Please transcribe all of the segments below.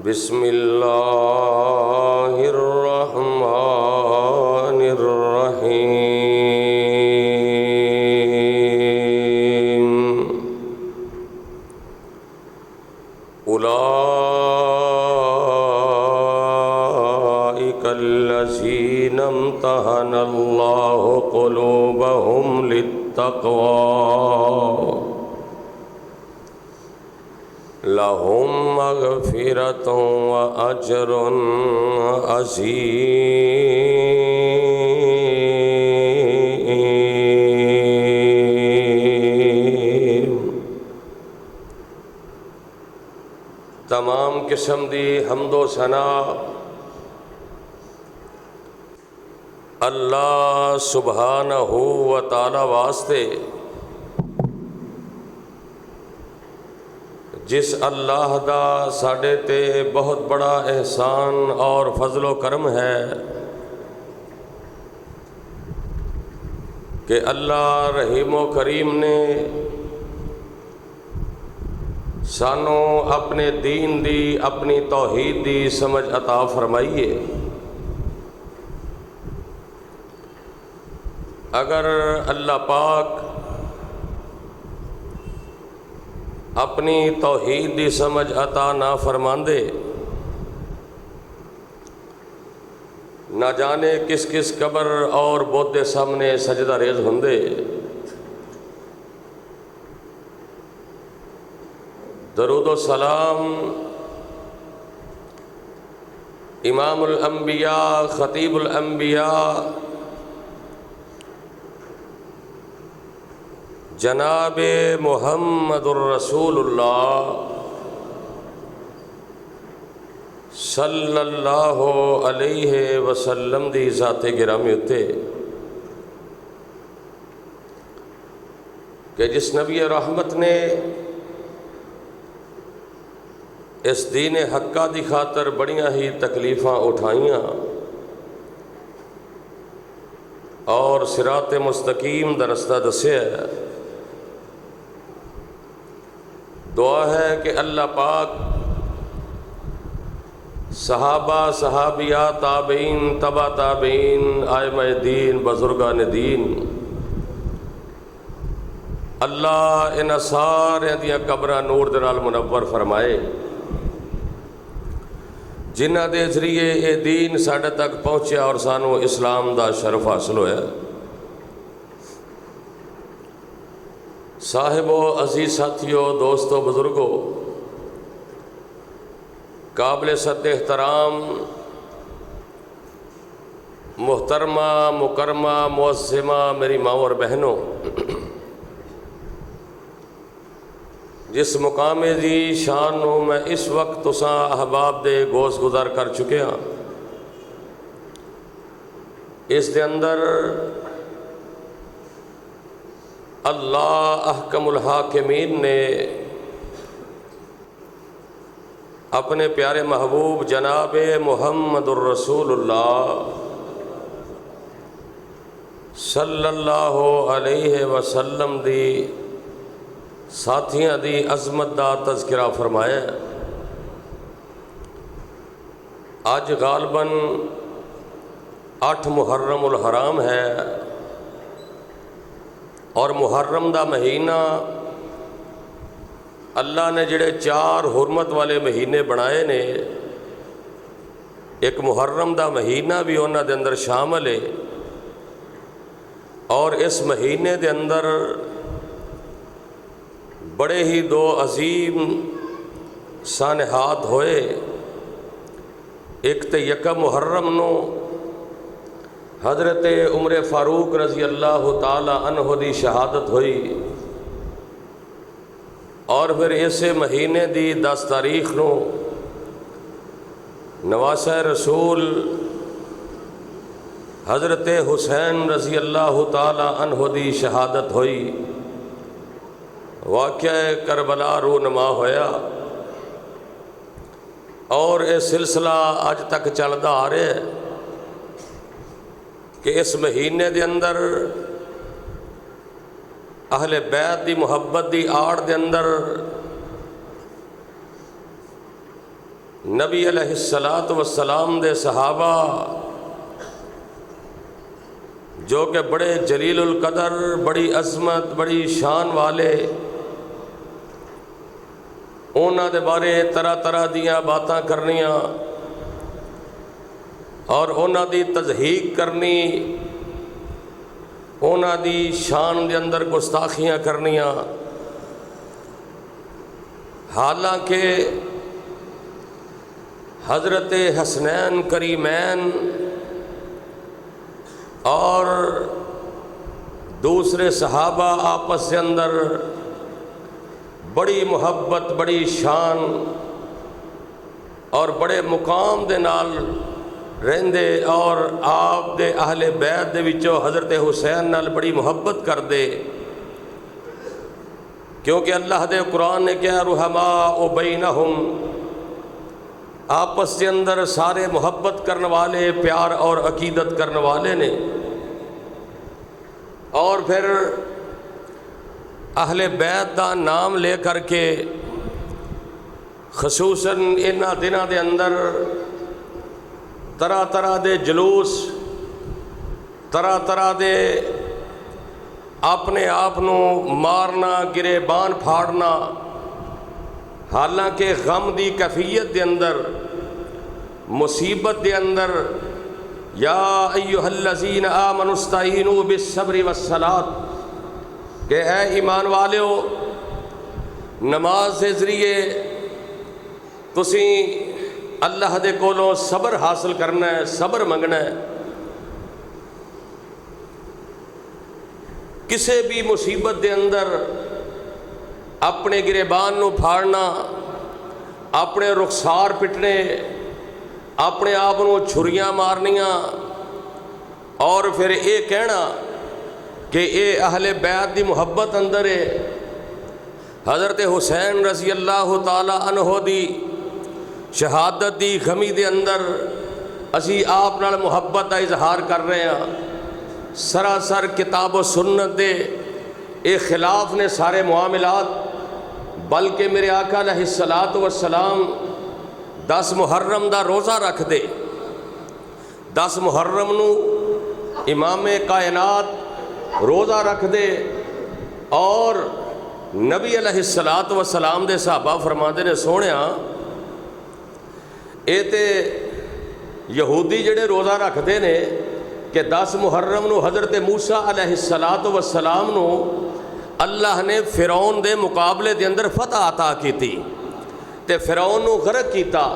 بسم اللہ الرحمن الرحیم اولئک الذین امتحن اللہ قلوبہم للتقوی لہم مغفرۃ واجر عظیم۔ تمام قسم دی حمد و ثنا اللہ سبحانہ و تعالی واسطے، جس اللہ دا ساڈے تے بہت بڑا احسان اور فضل و کرم ہے کہ اللہ رحیم و کریم نے سانوں اپنے دین دی، اپنی توحید دی سمجھ عطا فرمائی ہے۔ اگر اللہ پاک اپنی توحید دی سمجھ عطا نہ فرماندے، نہ جانے کس کس قبر اور بت دے سامنے سجدہ ریز ہوندے۔ درود و سلام امام الانبیاء، خطیب الانبیاء، جناب محمد الرسول اللہ صلی اللہ علیہ وسلم دی ذات گرامی اتے کہ جس نبی رحمت نے اس دین حقہ دی خاطر بڑیاں ہی تکلیفاں اٹھائیاں اور صراط مستقیم دا رستہ دسیا ہے۔ دعا ہے کہ اللہ پاک صحابہ، صحابیات، تابعین، تبع تابعین، ائمہ دین، بزرگان دین، اللہ ان سارے دیاں قبراں نور دے نال منور فرمائے، جنہ دے ذریعے یہ دین ساڈے تک پہنچیا اور سانو اسلام دا شرف حاصل ہویا۔ صاحبو، عزیز ساتھیو، دوستو، بزرگو، قابل صد احترام محترمہ، مکرمہ، معظمہ میری ماں اور بہنوں، جس مقام دی شان نو میں اس وقت تساں احباب دے گوش گزار کر چکے ہاں، اس دے اندر اللہ احکم الحاکمین نے اپنے پیارے محبوب جناب محمد الرسول اللہ صلی اللہ علیہ وسلم دی ساتھیاں دی عظمت دا تذکرہ فرمایا۔ آج غالباً 8 محرم الحرام ہے، اور محرم دا مہینہ اللہ نے جڑے 4 حرمت والے مہینے بنائے نے، ایک محرم دا مہینہ بھی انہاں دے اندر شامل ہے، اور اس مہینے دے اندر بڑے ہی 2 عظیم سانحات ہوئے۔ ایک تے یکم محرم نو حضرت عمر فاروق رضی اللہ تعالی عنہ دی شہادت ہوئی، اور پھر اسے مہینے دی 10 تاریخ نو نواسہ رسول حضرت حسین رضی اللہ تعالی عنہ دی شہادت ہوئی۔ واقعہ کربلا رونما ہویا، اور یہ سلسلہ اج تک چلتا آ رہا ہے کہ اس مہینے دے اندر اہل بیت دی محبت دی آڑ دے اندر نبی علیہ الصلاۃ والسلام دے صحابہ جو کہ بڑے جلیل القدر، بڑی عظمت، بڑی شان والے، انہاں دے بارے طرح طرح دیاں باتاں کرنیاں اور انہاں دی تضحیق کرنی، انہاں دی شان دے اندر گستاخیاں کرنیاں، حالانکہ حضرت حسنین کریمین اور دوسرے صحابہ آپس کے اندر بڑی محبت، بڑی شان اور بڑے مقام دے نال رہندے، اور آپ دے اہل بیت دے وچوں حضرت حسین نال بڑی محبت کردے، کیونکہ اللہ دے قرآن نے کہا رحماء بینہم، آپس کے اندر سارے محبت کرنے والے، پیار اور عقیدت کرنے والے نے۔ اور پھر اہل بیت دا نام لے کر کے خصوصاً انہاں دنوں دے اندر طرح طرح دے جلوس، طرح طرح دے اپنے آپ نو مارنا، گریبان پھاڑنا، حالانکہ غم دی کیفیت دے اندر، مصیبت دے اندر، یا ایھا الذین آمنوا استعینوا بالصبر والصلاۃ، کہ اے ایمان والو نماز کے ذریعے تسی اللہ دے کولوں صبر حاصل کرنا ہے، صبر منگنا ہے۔ کسے بھی مصیبت دے اندر اپنے گریبان نو پھاڑنا، اپنے رخسار پٹنے، اپنے آپ نو چھریاں مارنیاں، اور پھر اے کہنا کہ اے اہل بیت دی محبت اندر ہے۔ حضرت حسین رضی اللہ تعالی عنہ دی شہادت دی غمی دے اندر اسی آپ نال محبت دا اظہار کر رہے ہیں، سراسر کتاب و سنت دے اے خلاف نے سارے معاملات، بلکہ میرے آقا علیہ الصلاۃ والسلام 10 محرم دا روزہ رکھ دے، 10 محرم نو امام کائنات روزہ رکھ دے، اور نبی علیہ الصلاۃ والسلام دے صحابہ فرماندے نے سونیا اے تے یہودی جڑے روزہ رکھ دے نے کہ 10 محرم نو حضرت موسیٰ علیہ الصلاۃ والسلام نو اللہ نے فرعون دے مقابلے دے اندر فتح عطا کیتی تے فرعون نو غرق کیتا،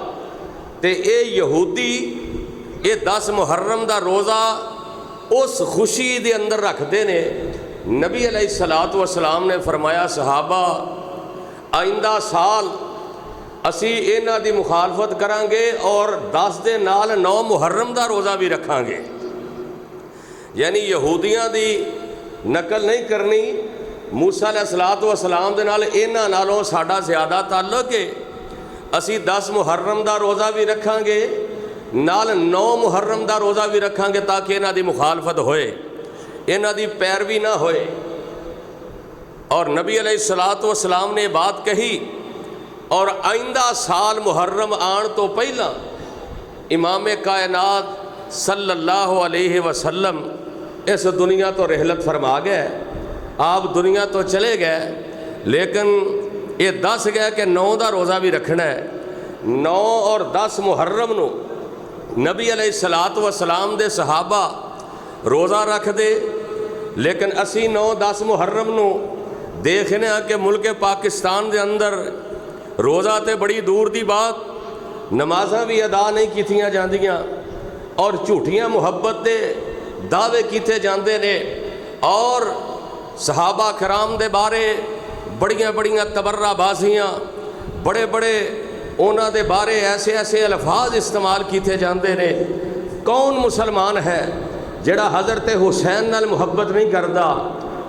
تے اے یہودی اے 10 محرم دا روزہ اس خوشی دے اندر رکھ دے نے۔ نبی علیہ الصلاۃ والسلام نے فرمایا صحابہ آئندہ سال اسی انہاں دی مخالفت کران گے اور 10 دے نال 9 محرم دا روزہ بھی رکھاں گے، یعنی یہودیاں دی نقل نہیں کرنی۔ موسیٰ علیہ الصلاۃ والسلام دے نال انہاں نالوں ساڈا زیادہ تعلق ہے، اسی 10 محرم دا روزہ بھی رکھاں گے، نال 9 محرم دا روزہ بھی رکھاں گے، تاکہ انہاں دی مخالفت ہوئے، انہاں دی پیروی نہ ہوئے۔ اور نبی علیہ الصلاۃ والسلام نے بات کہی، اور آئندہ سال محرم آن تو پہلا امام کائنات صلی اللہ علیہ وسلم اس دنیا تو رحلت فرما گئے، آپ دنیا تو چلے گئے، لیکن یہ دس گئے کہ 9 دا روزہ بھی رکھنا ہے۔ 9 اور 10 محرم نو نبی علیہ الصلاۃ والسلام دے صحابہ روزہ رکھ دے، لیکن اسی 9 10 محرم نو دیکھنے کہ ملک پاکستان دے اندر روزہ تے بڑی دور دی بات، نمازاں بھی ادا نہیں کیتیاں جاندیاں، اور جھوٹیاں محبت دے دعوے کیتے جاندے نے، اور صحابہ کرام دے بارے بڑیاں بڑیاں تبرہ بازیاں، بڑے بڑے انہاں دے بارے ایسے ایسے الفاظ استعمال کیتے جاندے نے۔ کون مسلمان ہے جڑا حضرت حسین نال محبت نہیں کردا؟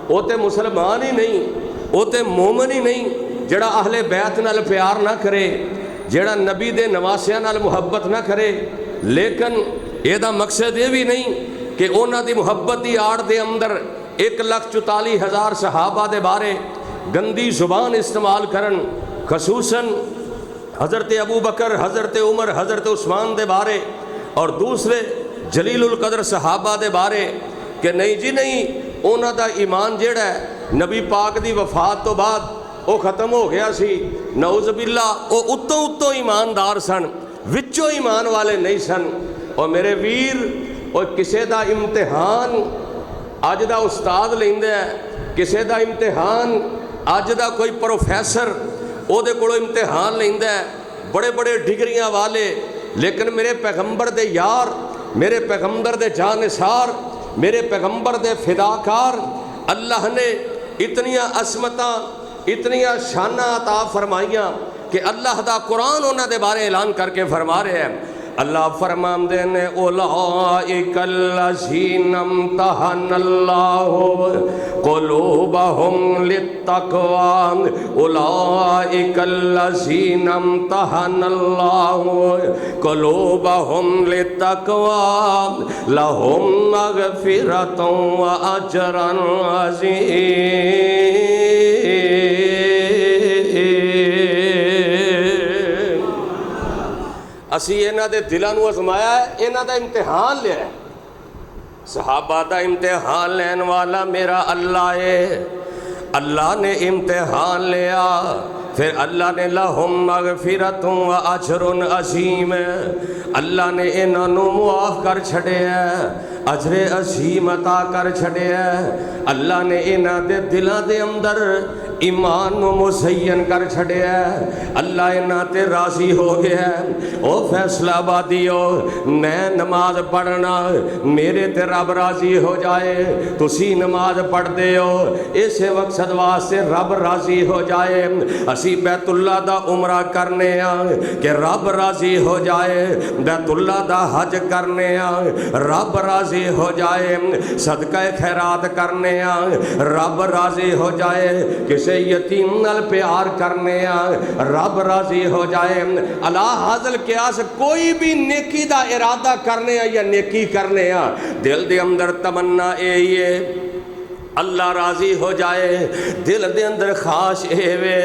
وہ تے مسلمان ہی نہیں، وہ تے مومن ہی نہیں جڑا اہل بیت نال پیار نہ کرے، جڑا نبی دے نواسیاں نال محبت نہ کرے۔ لیکن یہ دا مقصد یہ بھی نہیں کہ انہاں دی محبت دی آڑ دے اندر 1,44,000 صحابہ دے بارے گندی زبان استعمال کرن، خصوصاً حضرت ابو بکر، حضرت عمر، حضرت عثمان دے بارے اور دوسرے جلیل القدر صحابہ دے بارے کہ نہیں جی نہیں، انہاں دا ایمان جیڑا ہے نبی پاک دی وفات تو بعد وہ ختم ہو گیا سی، نعوذ باللہ وہ اتوں ایماندار سن، وچوں ایمان والے نہیں سن۔ اور میرے ویر، اور کسے دا امتحان اج دا استاد لیندا ہے، کسے دا امتحان اج دا کوئی پروفیسر او دے کولوں امتحان لیندا ہے، بڑے بڑے ڈگریاں والے، لیکن میرے پیغمبر دے یار، میرے پیغمبر دے جانثار، میرے پیغمبر دے فداکار، اللہ نے اتنیاں عظمتاں، اتنیاں شاناں عطا فرمائیاں کہ اللہ دا قرآن انہاں دے بارے اعلان کر کے فرما رہے ہیں۔ اللہ فرماندے نے اولئک الذین امتحن اللہ قلوبہم للتقوی، اولئک الذین امتحن اللہ قلوبہم للتقوی لہم مغفرۃ واجر عظیم۔ اسی انہاں دے دلاں نوں آزمایا ہے، انہاں دا امتحان لیا ہے۔ صحابہ دا امتحان لین والا میرا اللہ ہے، اللہ نے امتحان لیا، پھر اللہ نے لہم مغفرۃ و اجر عظیم، اللہ نے انہاں نوں معاف کر چھڑیا ہے، اجر عظیم عطا کر چھڑیا ہے۔ اللہ نے انہاں دے دلاں دے اندر ایمان نو مزین کر چھڑیا ہے، اللہ انہاں تے راضی ہو گیا ہے۔ او فیصلہ آبادیو، میں نماز پڑھنا میرے تے رب راضی ہو جائے، تسی نماز پڑھ دے ہو اسے مقصد واسطے رب راضی ہو جائے۔ اسی بیت اللہ دا عمرہ کرنے ہاں کہ رب راضی ہو جائے، بیت اللہ دا حج کرنے ہاں رب راضی ہو جائے، صدقہ خیرات کرنے ہاں رب راضی ہو جائے، کسی یتیم نال پیار کرنے ہاں رب راضی ہو جائے۔ اللہ حاضل قیاس کوئی بھی نیکی دا ارادہ کرنے ہاں یا نیکی کرنے ہاں، دل دے اندر تمنا اے اللہ راضی ہو جائے، دل دے اندر خواہش اے وے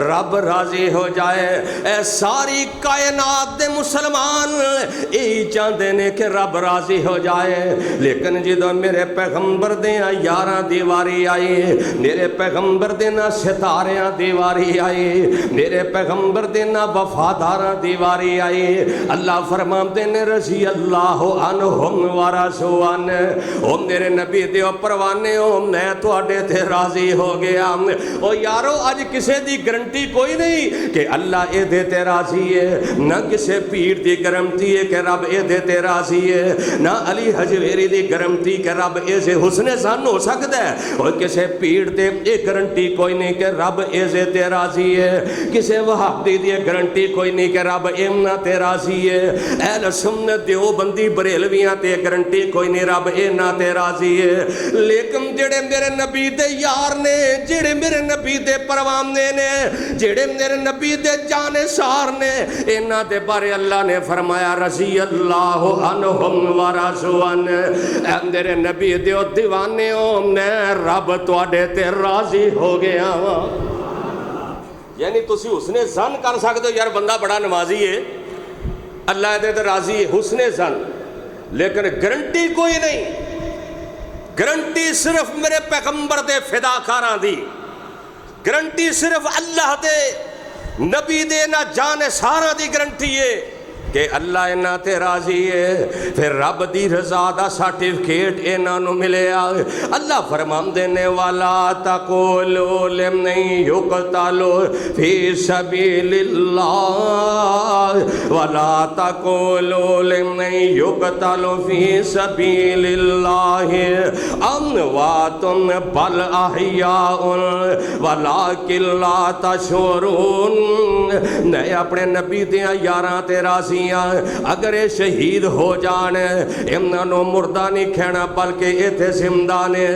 رب راضی ہو جائے۔ اے ساری کائنات دے مسلمان یہی چاہتے نے کہ رب راضی ہو جائے، لیکن جدو میرے پیغمبر دیاں یاراں دی واری آئی، میرے پیغمبر دیاں ستاریاں دی واری آئی، میرے پیغمبر دیاں وفاداراں دی واری آئی، اللہ فرماندے نے رضی اللہ عنہم ورضوا عنہ، او میرے نبی دے پروانے ہو میں تو اڈے تے راضی ہو گیا۔ او یارو اج کسے دی گارنٹی کوئی نہیں کہ اللہ اے دے تے راضی ہے، نہ کسے پیر دی گارنٹی ہے کہ رب اے دے تے راضی ہے، نہ علی حجویری دی گارنٹی کہ رب اے سے حسن ظن ہو سکتا ہے، اور کسے پیر تے اے گارنٹی کوئی نہیں کہ رب اے سے تے راضی ہے، کسے وہابی دی گارنٹی کوئی نہیں کہ رب اے نہ تے راضی ہے، اہل سنت دیوبندی بریلویاں تے گارنٹی کوئی نہیں رب اے نہ تے راضی ہے۔ لیکن جڑے میرے نبی دے یار نے، جڑے میرے نبی دے پروانے نے، جڑے میرے نبی دے جانثار نے، انہاں دے بارے اللہ نے فرمایا رضی اللہ عنہم ورضوا عنہ، اے میرے نبی دے دیوانے ہو میں رب تواڈے تے راضی ہو گیا وا۔ یعنی تسی حسن ظن کر سکتے ہو یار بندہ بڑا نمازی ہے، اللہ دے تے راضی ہے، حسن ظن، لیکن گارنٹی کوئی نہیں، گارنٹی صرف میرے پیغمبر دے فداکاراں دی، گارنٹی صرف اللہ دے نبی دے نہ جانثاراں دی گارنٹی ہے کہ اللہ انہاں تے راضی ہے، پھر رب دی رضا دا سرٹیفکیٹ انہاں نوں ملیا۔ اللہ فرماندے نے والا تقولوا لمن یقتل فی سبیل اللہ، ولا تقولوا لمن یقتل فی سبیل اللہ اموات بل احیاء ولکن لا تشعرون۔ میں اپنے نبی دیاں یاراں تے راضی اگر یہ شہید ہو جان انہاں نوں مردہ نہیں کھینا بلکہ یہ تے زندہ نے،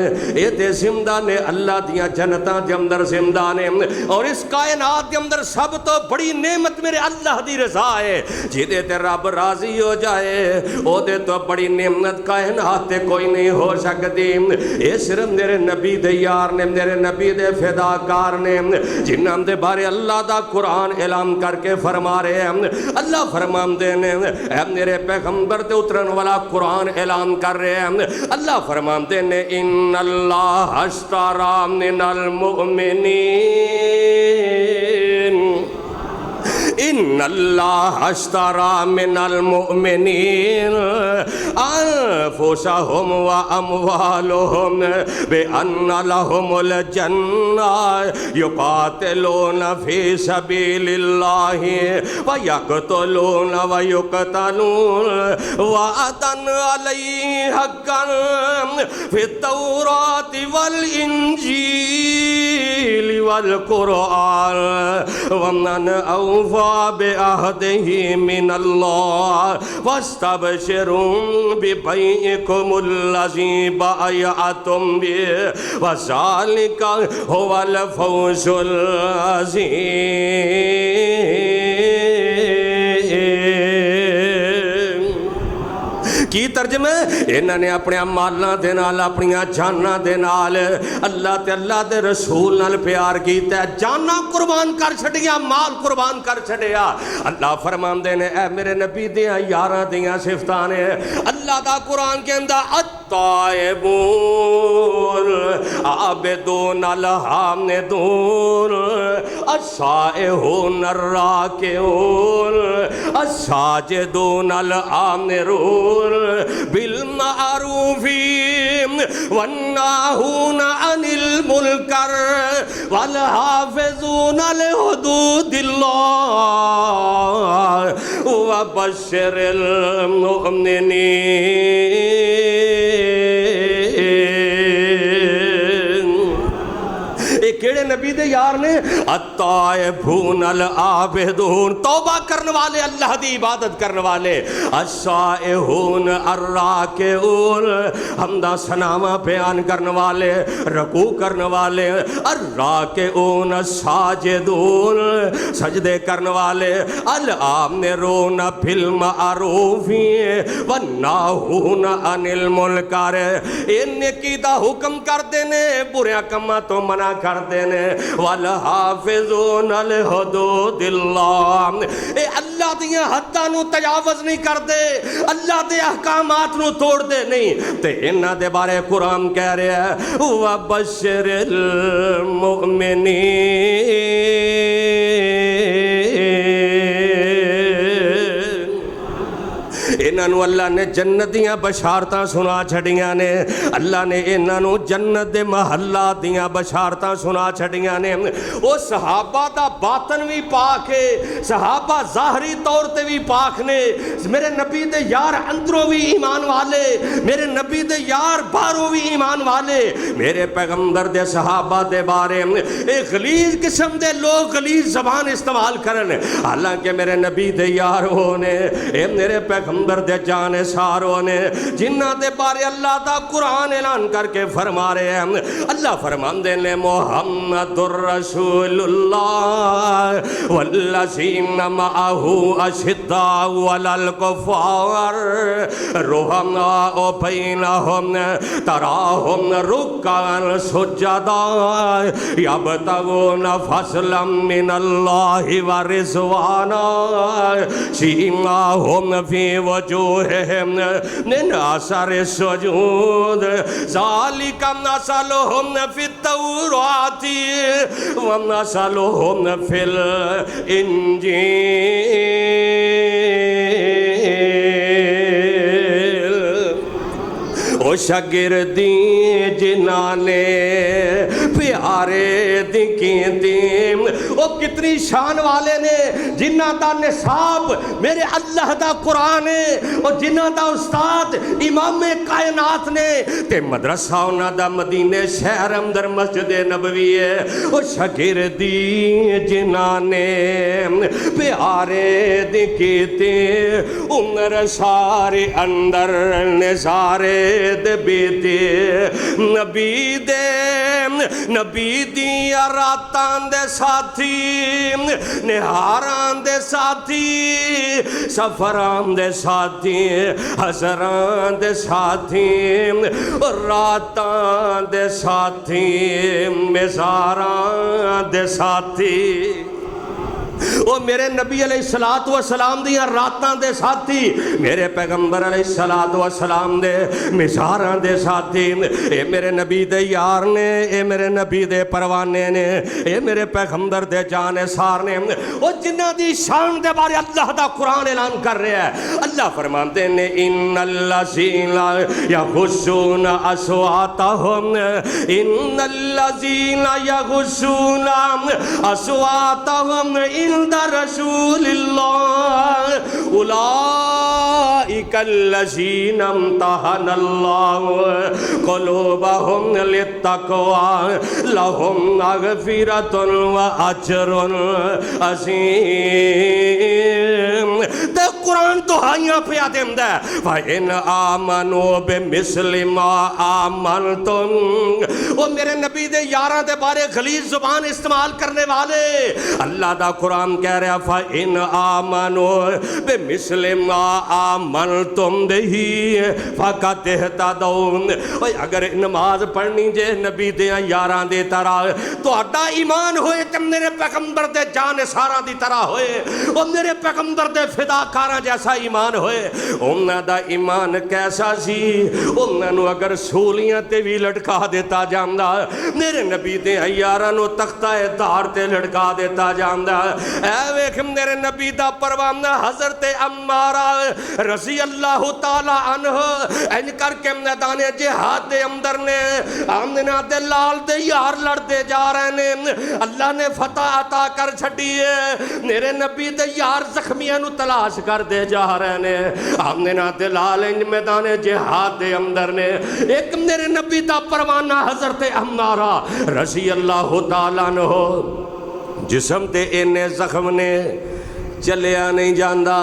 یہ تے زندہ نے، اللہ دیاں جنتاں دے اندر زندہ نے، اور اس کائنات دے اندر سب تو بڑی نعمت میرے اللہ دی رضا ہے جہدے تے رب راضی ہو جائے او دے تو بڑی نعمت کائنات تے کوئی نہیں ہو سکتی اے صرف میرے نبی دے یار نے میرے نبی دے فداکار نے جنہاں دے بارے اللہ دا قرآن اعلان کر کے فرما رہے ہیں اللہ فرماندے نے اے میرے پیغمبر تے اترن والا قرآن اعلان کر رہے ہیں اللہ فرماندے نے ان اللہ اشترى من المؤمنین ان اللہ اشترى من المؤمنین انفسهم واموالهم بان لهم الجنہ یقاتلون فی سبیل اللہ ویقتلون ویقتلون وعدا علیہ حقا فی التوراۃ والانجیل والقرآن ومن اوفى بعهده من الله واستبشروا ببيعكم الذي بايعتم به وذلك هو الفوز العظيم کی ترجمہ انہوں نے اپنے مالاں دے نال اپنی جاناں دے نال اللہ تے اللہ دے رسول نال پیار کیتا ہے جاناں قربان کر چھڑیا مال قربان کر چھڑیا اللہ فرماندے نے اے میرے نبی دیاں یاراں دیاں صفتاں نے اللہ دا قرآن کے اندر الطائبون عابدون الحامدون السائحون الراکعون الساجدون الآمرون بالمعروف والناهون عن المنکر والحافظون لحدود اللہ وبشر المؤمنین کیڑے نبی دے یار نے الطائبون العابدون توبہ کرنے والے اللہ دی عبادت کرنے والے السائحون الراکعون حمدہ ثناء بیان کرنے والے رکوع کرنے والے الراکعون الساجدون سجدے کرنے والے الآمرون بالمعروف والناہون عن المنکر ان نیکی دا حکم کر دینے برے کماں تو منع کر دینے والحافظون لحدود اللہ اے اللہ دیاں حداں نو تجاوز نہیں کر دے اللہ دے احکامات نو توڑ دے نہیں تے انہاں دے بارے قرآن کہہ رہے ہیں وبشر المؤمنین انہوں اللہ نے جنت دیاں بشارتاں سنا چھڑیاں نے اللہ نے انہوں جنت دے محلہ دیاں بشارتاں سنا چھڑیاں نے وہ صحابہ دا باطن بھی پاک ہے صحابہ ظاہری طور تے بھی پاک نے میرے نبی دے یار اندروں بھی ایمان والے میرے نبی دے یار باہروں بھی ایمان والے میرے پیغمبر دے صحابہ دے بارے ایک غلیظ قسم دے لوگ غلیظ زبان استعمال کرن حالانکہ میرے نبی دے یار ہونے میرے پیغمبر دے جانے ساروں نے جنہ دے بارے اللہ دا قرآن اعلان کر کے فرما رہے ہیں اللہ فرماندے نے محمد الرسول اللہ والذین معہ اشداء علی الکفار رحماء بینہم تراہم رکعا سجدا یبتغون فضلا من اللہ ورضوانا سیماہم فی وجوہہم من اثر السجود ذالک مثلہم فی التوراۃ ومثلہم فی الانجیل او شاگردی جنانے پیارے دکھیں دیم او کتنی شان والے نے جنہ دا نصاب میرے اللہ دا قرآن ہے او جنہ دا استاد امام کائنات نے تے مدرسہ انہ دا مدینہ شہر اندر مسجد نبوی ہے او شاگردی جنانے پیارے دکھتے عمر سارے اندر نظارے بیتے نبی دے نبی دیاں راتاں دے ساتھی نہاراں دے ساتھی سفراں دے ساتھی حضراں دے ساتھی راتاں دے ساتھی مزاراں دے ساتھی او میرے نبی علیہ السلام دیاں راتاں دے ساتھی میرے پیغمبر علیہ السلام دے مزاراں دے ساتھی اے میرے نبی دے یار نے اے میرے نبی دے پروانے نے اے میرے پیغمبر دے جان سار نے او جنہ دی شان دے بارے اللہ دا قرآن اعلان کر رہا ہے اللہ فرماتے نے ان الذین یغضون اصواتہم ان الذین یغضون اصواتہم عند رسول اللہ اولئک الذین امتحن اللہ قلوبہم للتقوی لہم مغفرۃ واجر عظیم تے قرآن دہائیاں پہ دیندا ہے فَإِنْ آمَنُوا بِمِثْلِ مَا آمَنْتُمْ وہ میرے نبی دے یاراں دے بارے غلیظ زبان استعمال کرنے والے اللہ دا قرآن کہہ رہا فَإِنْ آمَنُوا بِمِثْلِ مَا آمَنْتُمْ بِهِ فَقَدْ اهْتَدَوْا اگر نماز پڑھنی جے نبی دے یاراں دے طرح تو اڈا ایمان ہوئے تے میرے پیغمبر دے جان ساراں دی طرح ہوئے اور میرے پیغمبر دے فداکاراں جیسا ایمان ہوئے انہاں دا ایمان کیسا سی انہاں نو اگر سولیاں تے بھی لٹکا دیتا جاندا میرے نبی دے یاراں نو تختہ دار تے لٹکا دیتا جاندا اے ویکھ میرے نبی دا پروانہ حضرت عمارہ رضی اللہ تعالی عنہ ان کر کے میدان جہاد دے اندر نے آمنہ دے لال دے یار لڑتے جا رہے نے اللہ نے فتح عطا کر چھڑیے میرے نبی دے یار زخمیاں نو تلاش کر دے جا رہے نے آمنہ دے لال ان میدان جہاد دے اندر نے ایک میرے نبی دا پروانہ حضرت عمارہ رضی اللہ تعالیٰ عنہ جسم تے انے زخم نے چلیا نہیں جاندہ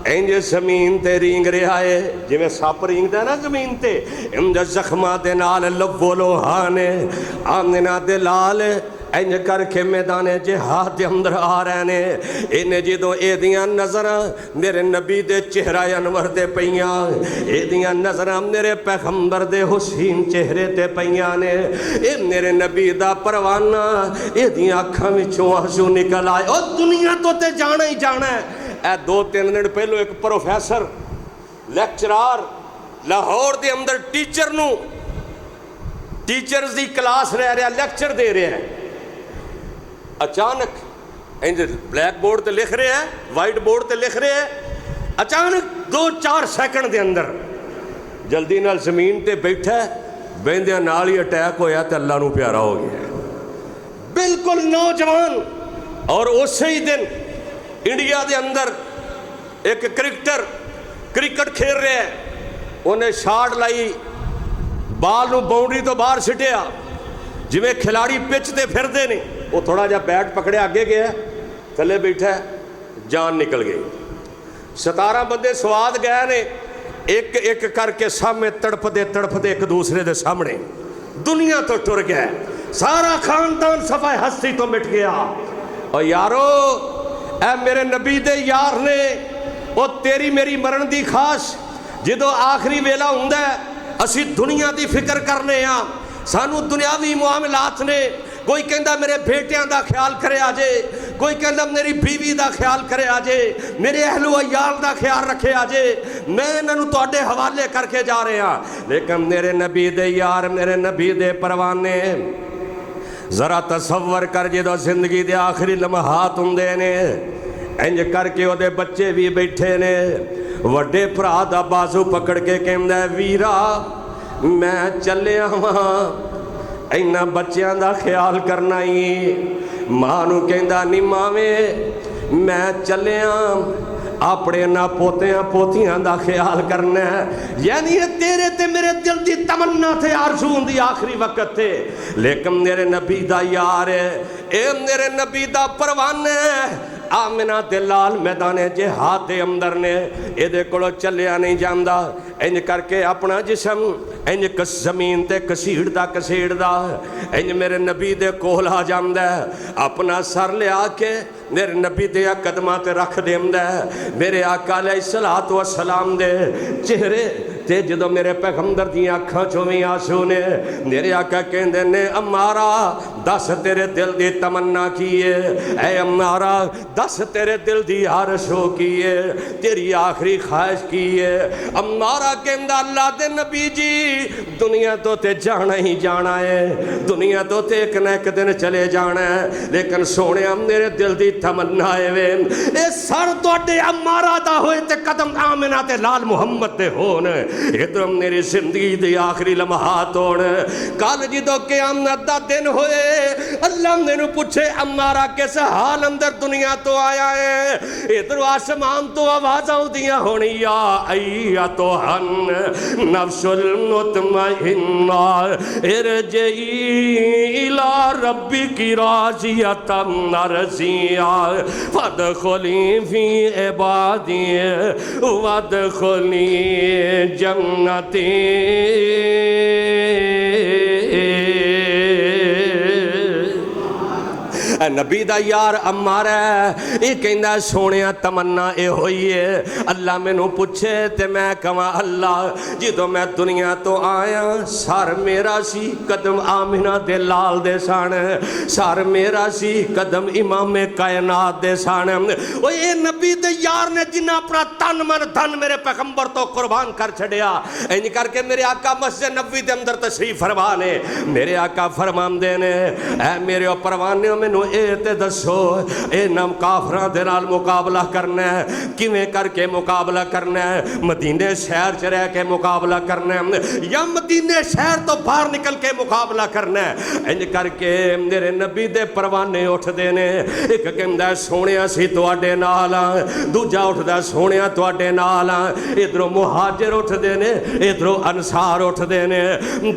انج زمین تے رینگ رہا ہے جی میں ساپ رینگ دے نا زمین تے انج زخمہ دے نال لبو لوہانے آمنہ دے لال انج کر کے میدان جہاد دے اندر آ رہے نے انہیں جدوں اے دیاں نظرہ میرے نبی دے چہرہ انور دے پیاں اے دیاں نظرہ میرے پیغمبر دے حسین چہرے تے پیاں نے اے میرے نبی دا پروانہ اے دیاں اکھاں وچوں آنسو نکل آئے او دنیا تو تے جانا ہی جانا ہے اے 2-3 دن پہلو ایک پروفیسر لیکچرار لاہور دے اندر ٹیچر نو ٹیچرز دی کلاس رہ رہا لیکچر دے رہے ہیں اچانک بلیک بورڈ تے لکھ رہے ہیں وائٹ بورڈ تے لکھ رہے ہیں اچانک 2-4 سیکنڈ دے اندر جلدی نال زمین تے بیٹھا ہے بیندیاں نال ہی اٹیک ہویا تے اللہ نو پیارا ہو گیا بالکل نوجوان اور اسی ہی دن انڈیا دے اندر ایک کرکٹر کرکٹ کھیل رہے ہیں انہیں شاٹ لائی بال نو باؤنڈری تو باہر سٹیا جی میں کھلاڑی پچ تے پھر دے نہیں وہ تھوڑا جا بیٹ پکڑے آگے گیا تھلے بیٹھا ہے جان نکل گئی 17 بندے سواد گئے نے ایک ایک کر کے سامنے تڑپ دے ایک دوسرے دے سامنے دنیا تو ٹر گیا سارا خاندان صفحہ ہستی تو مٹ گیا اور یارو اے میرے نبی دے یار نے او تیری میری مرن دی خاص جدو آخری ویلا ہوندا ہے اسی دنیا دی فکر کرنے ہاں سانو دنیاوی معاملات نے کوئی کہندا میرے بیٹیاں دا خیال کرے آجے کوئی کہندا میری بیوی دا خیال کرے آجے میرے اہل و عیال دا خیال رکھے آجے میں انہوں تواڈے حوالے کر کے جا رہے ہاں لیکن میرے نبی دے یار میرے نبی دے پروانے ذرا تصور کر جدو زندگی دے آخری لمحات ہوندے نے انج کر کے او دے بچے بھی بیٹھے نے وڈے بھرا دا بازو پکڑ کے کہندا ہے ویرا میں چلیا ہاں اینا بچیاں دا خیال کرنا ہی ماں نو کہندا نہیں ماویں میں چلیا اپنے نہ پوتیاں پوتیاں دا خیال کرنا ہے یعنی یہ تیرے تے میرے دل دی تمنا تھے آرزو ہوندی آخری وقت تھے لیکن میرے نبی دا یار ہے اے میرے نبی دا پروانے آمنہ دے لال میدان جہاد دے اندر نے اے دے کولو چلیا نہیں جاندا انج کر کے اپنا جسم انج کس زمین تے کسیڑدا انج میرے نبی دے کول آ جاندا اپنا سر لیا کے میرے نبی دے قدماں تے رکھ دیندا میرے آقا علیہ الصلوۃ والسلام دے چہرے تے جدو میرے پیغمبر دیاں اکھاں چوں وی آنسو نے میرے آقا کہندے نے عمارہ دس تیرے دل دی تمنا کی ہے اے عمارہ دس تیرے دل دی آرزو کی ہے تیری آخری خواہش کی ہے عمارہ کہندا اللہ دے نبی جی دنیا تو تے جانا ہی جانا ہے دنیا تو تے ایک نہ ایک دن چلے جانا ہے لیکن سونے میرے دل دی تمنا ہے وے اے سر توڑے عمارہ دا ہوئے تے قدم آمنہ تے لال محمد دے ہون ادھر میری زندگی دی آخری لمحات ہون کال جدو قیامت دا دن ہوئے اللہ نے نو پوچھے عمارہ کس حال اندر دنیا تو آیا ہے ادھر آسمان تو آوازاں دیاں ہونی یا ایتھن نفس المطمئنہ ارجعی الی ربک راضیۃ مرضیہ فادخلی فی عبادی وادخلی جنتی نبی دا یار عمار ہے یہ کہندا سونیا تمنا اے ہوئی ہے اللہ میں نو پوچھے تے میں کہاں اللہ جدو میں دنیا تو آیا سار میرا سی قدم آمنہ دے لال دے سان سار میرا سی قدم امام کائنات دے سان وہ یہ نبی دے یار نے جنہ اپنا تن من دھن میرے پیغمبر تو قربان کر چھڑیا انج کر کے میرے آقا مسجد نبوی دے اندر تشریف فرمانے میرے آقا فرمان دینے اے میرے پروانیوں میں نو اے تے دسو اے نام کافران دے نال مقابلہ کرنا ہے کیویں کر کے مقابلہ کرنا ہے مدینے شہر چ رہ کے مقابلہ کرنا ہے یا مدینے شہر تو باہر نکل کے مقابلہ کرنا ہے انج کر کے میرے نبی دے پروانے اٹھ دینے ایک کہندا سونیا سی تواڈے نال دوجا اٹھدا سونیا تواڈے نال ادھروں مہاجر اٹھ دینے ادھروں انصار اٹھ دینے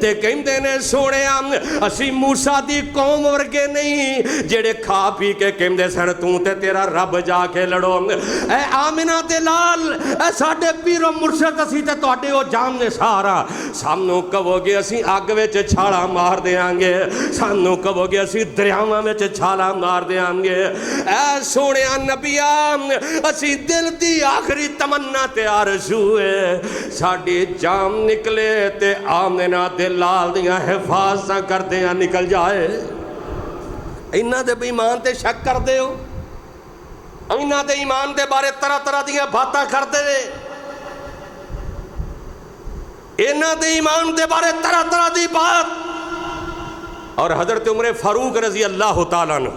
تے کہندے نے سونیا اسی موسیٰ دی قوم ورگے نہیں جڑے کھا پی کے کہندے سن تو تے تیرا رب جا کے لڑو اے آمنہ دے لال اے ساڈے پیر و مرشد اسی تے تواڈے او جان نے سارا سامنوں کہو گے اسی اگ وچ چھالا مار دیاں گے سامنوں کہو گے اسی دریاواں وچ چھالا مار دیاں گے اے سونیا نبیا اسی دل دی آخری تمنا تے آرزو ہے ساڈی جان نکلے تے آمنہ دے لال دیاں حفاظتاں کردیاں نکل جائے انہاں دے ایمان تے شک کر دے ہو انہاں دے ایمان دے بارے طرح طرح دیاں باتاں کر دے انہاں دے ایمان دے بارے طرح طرح دی بات اور حضرت عمر فاروق رضی اللہ تعالیٰ عنہ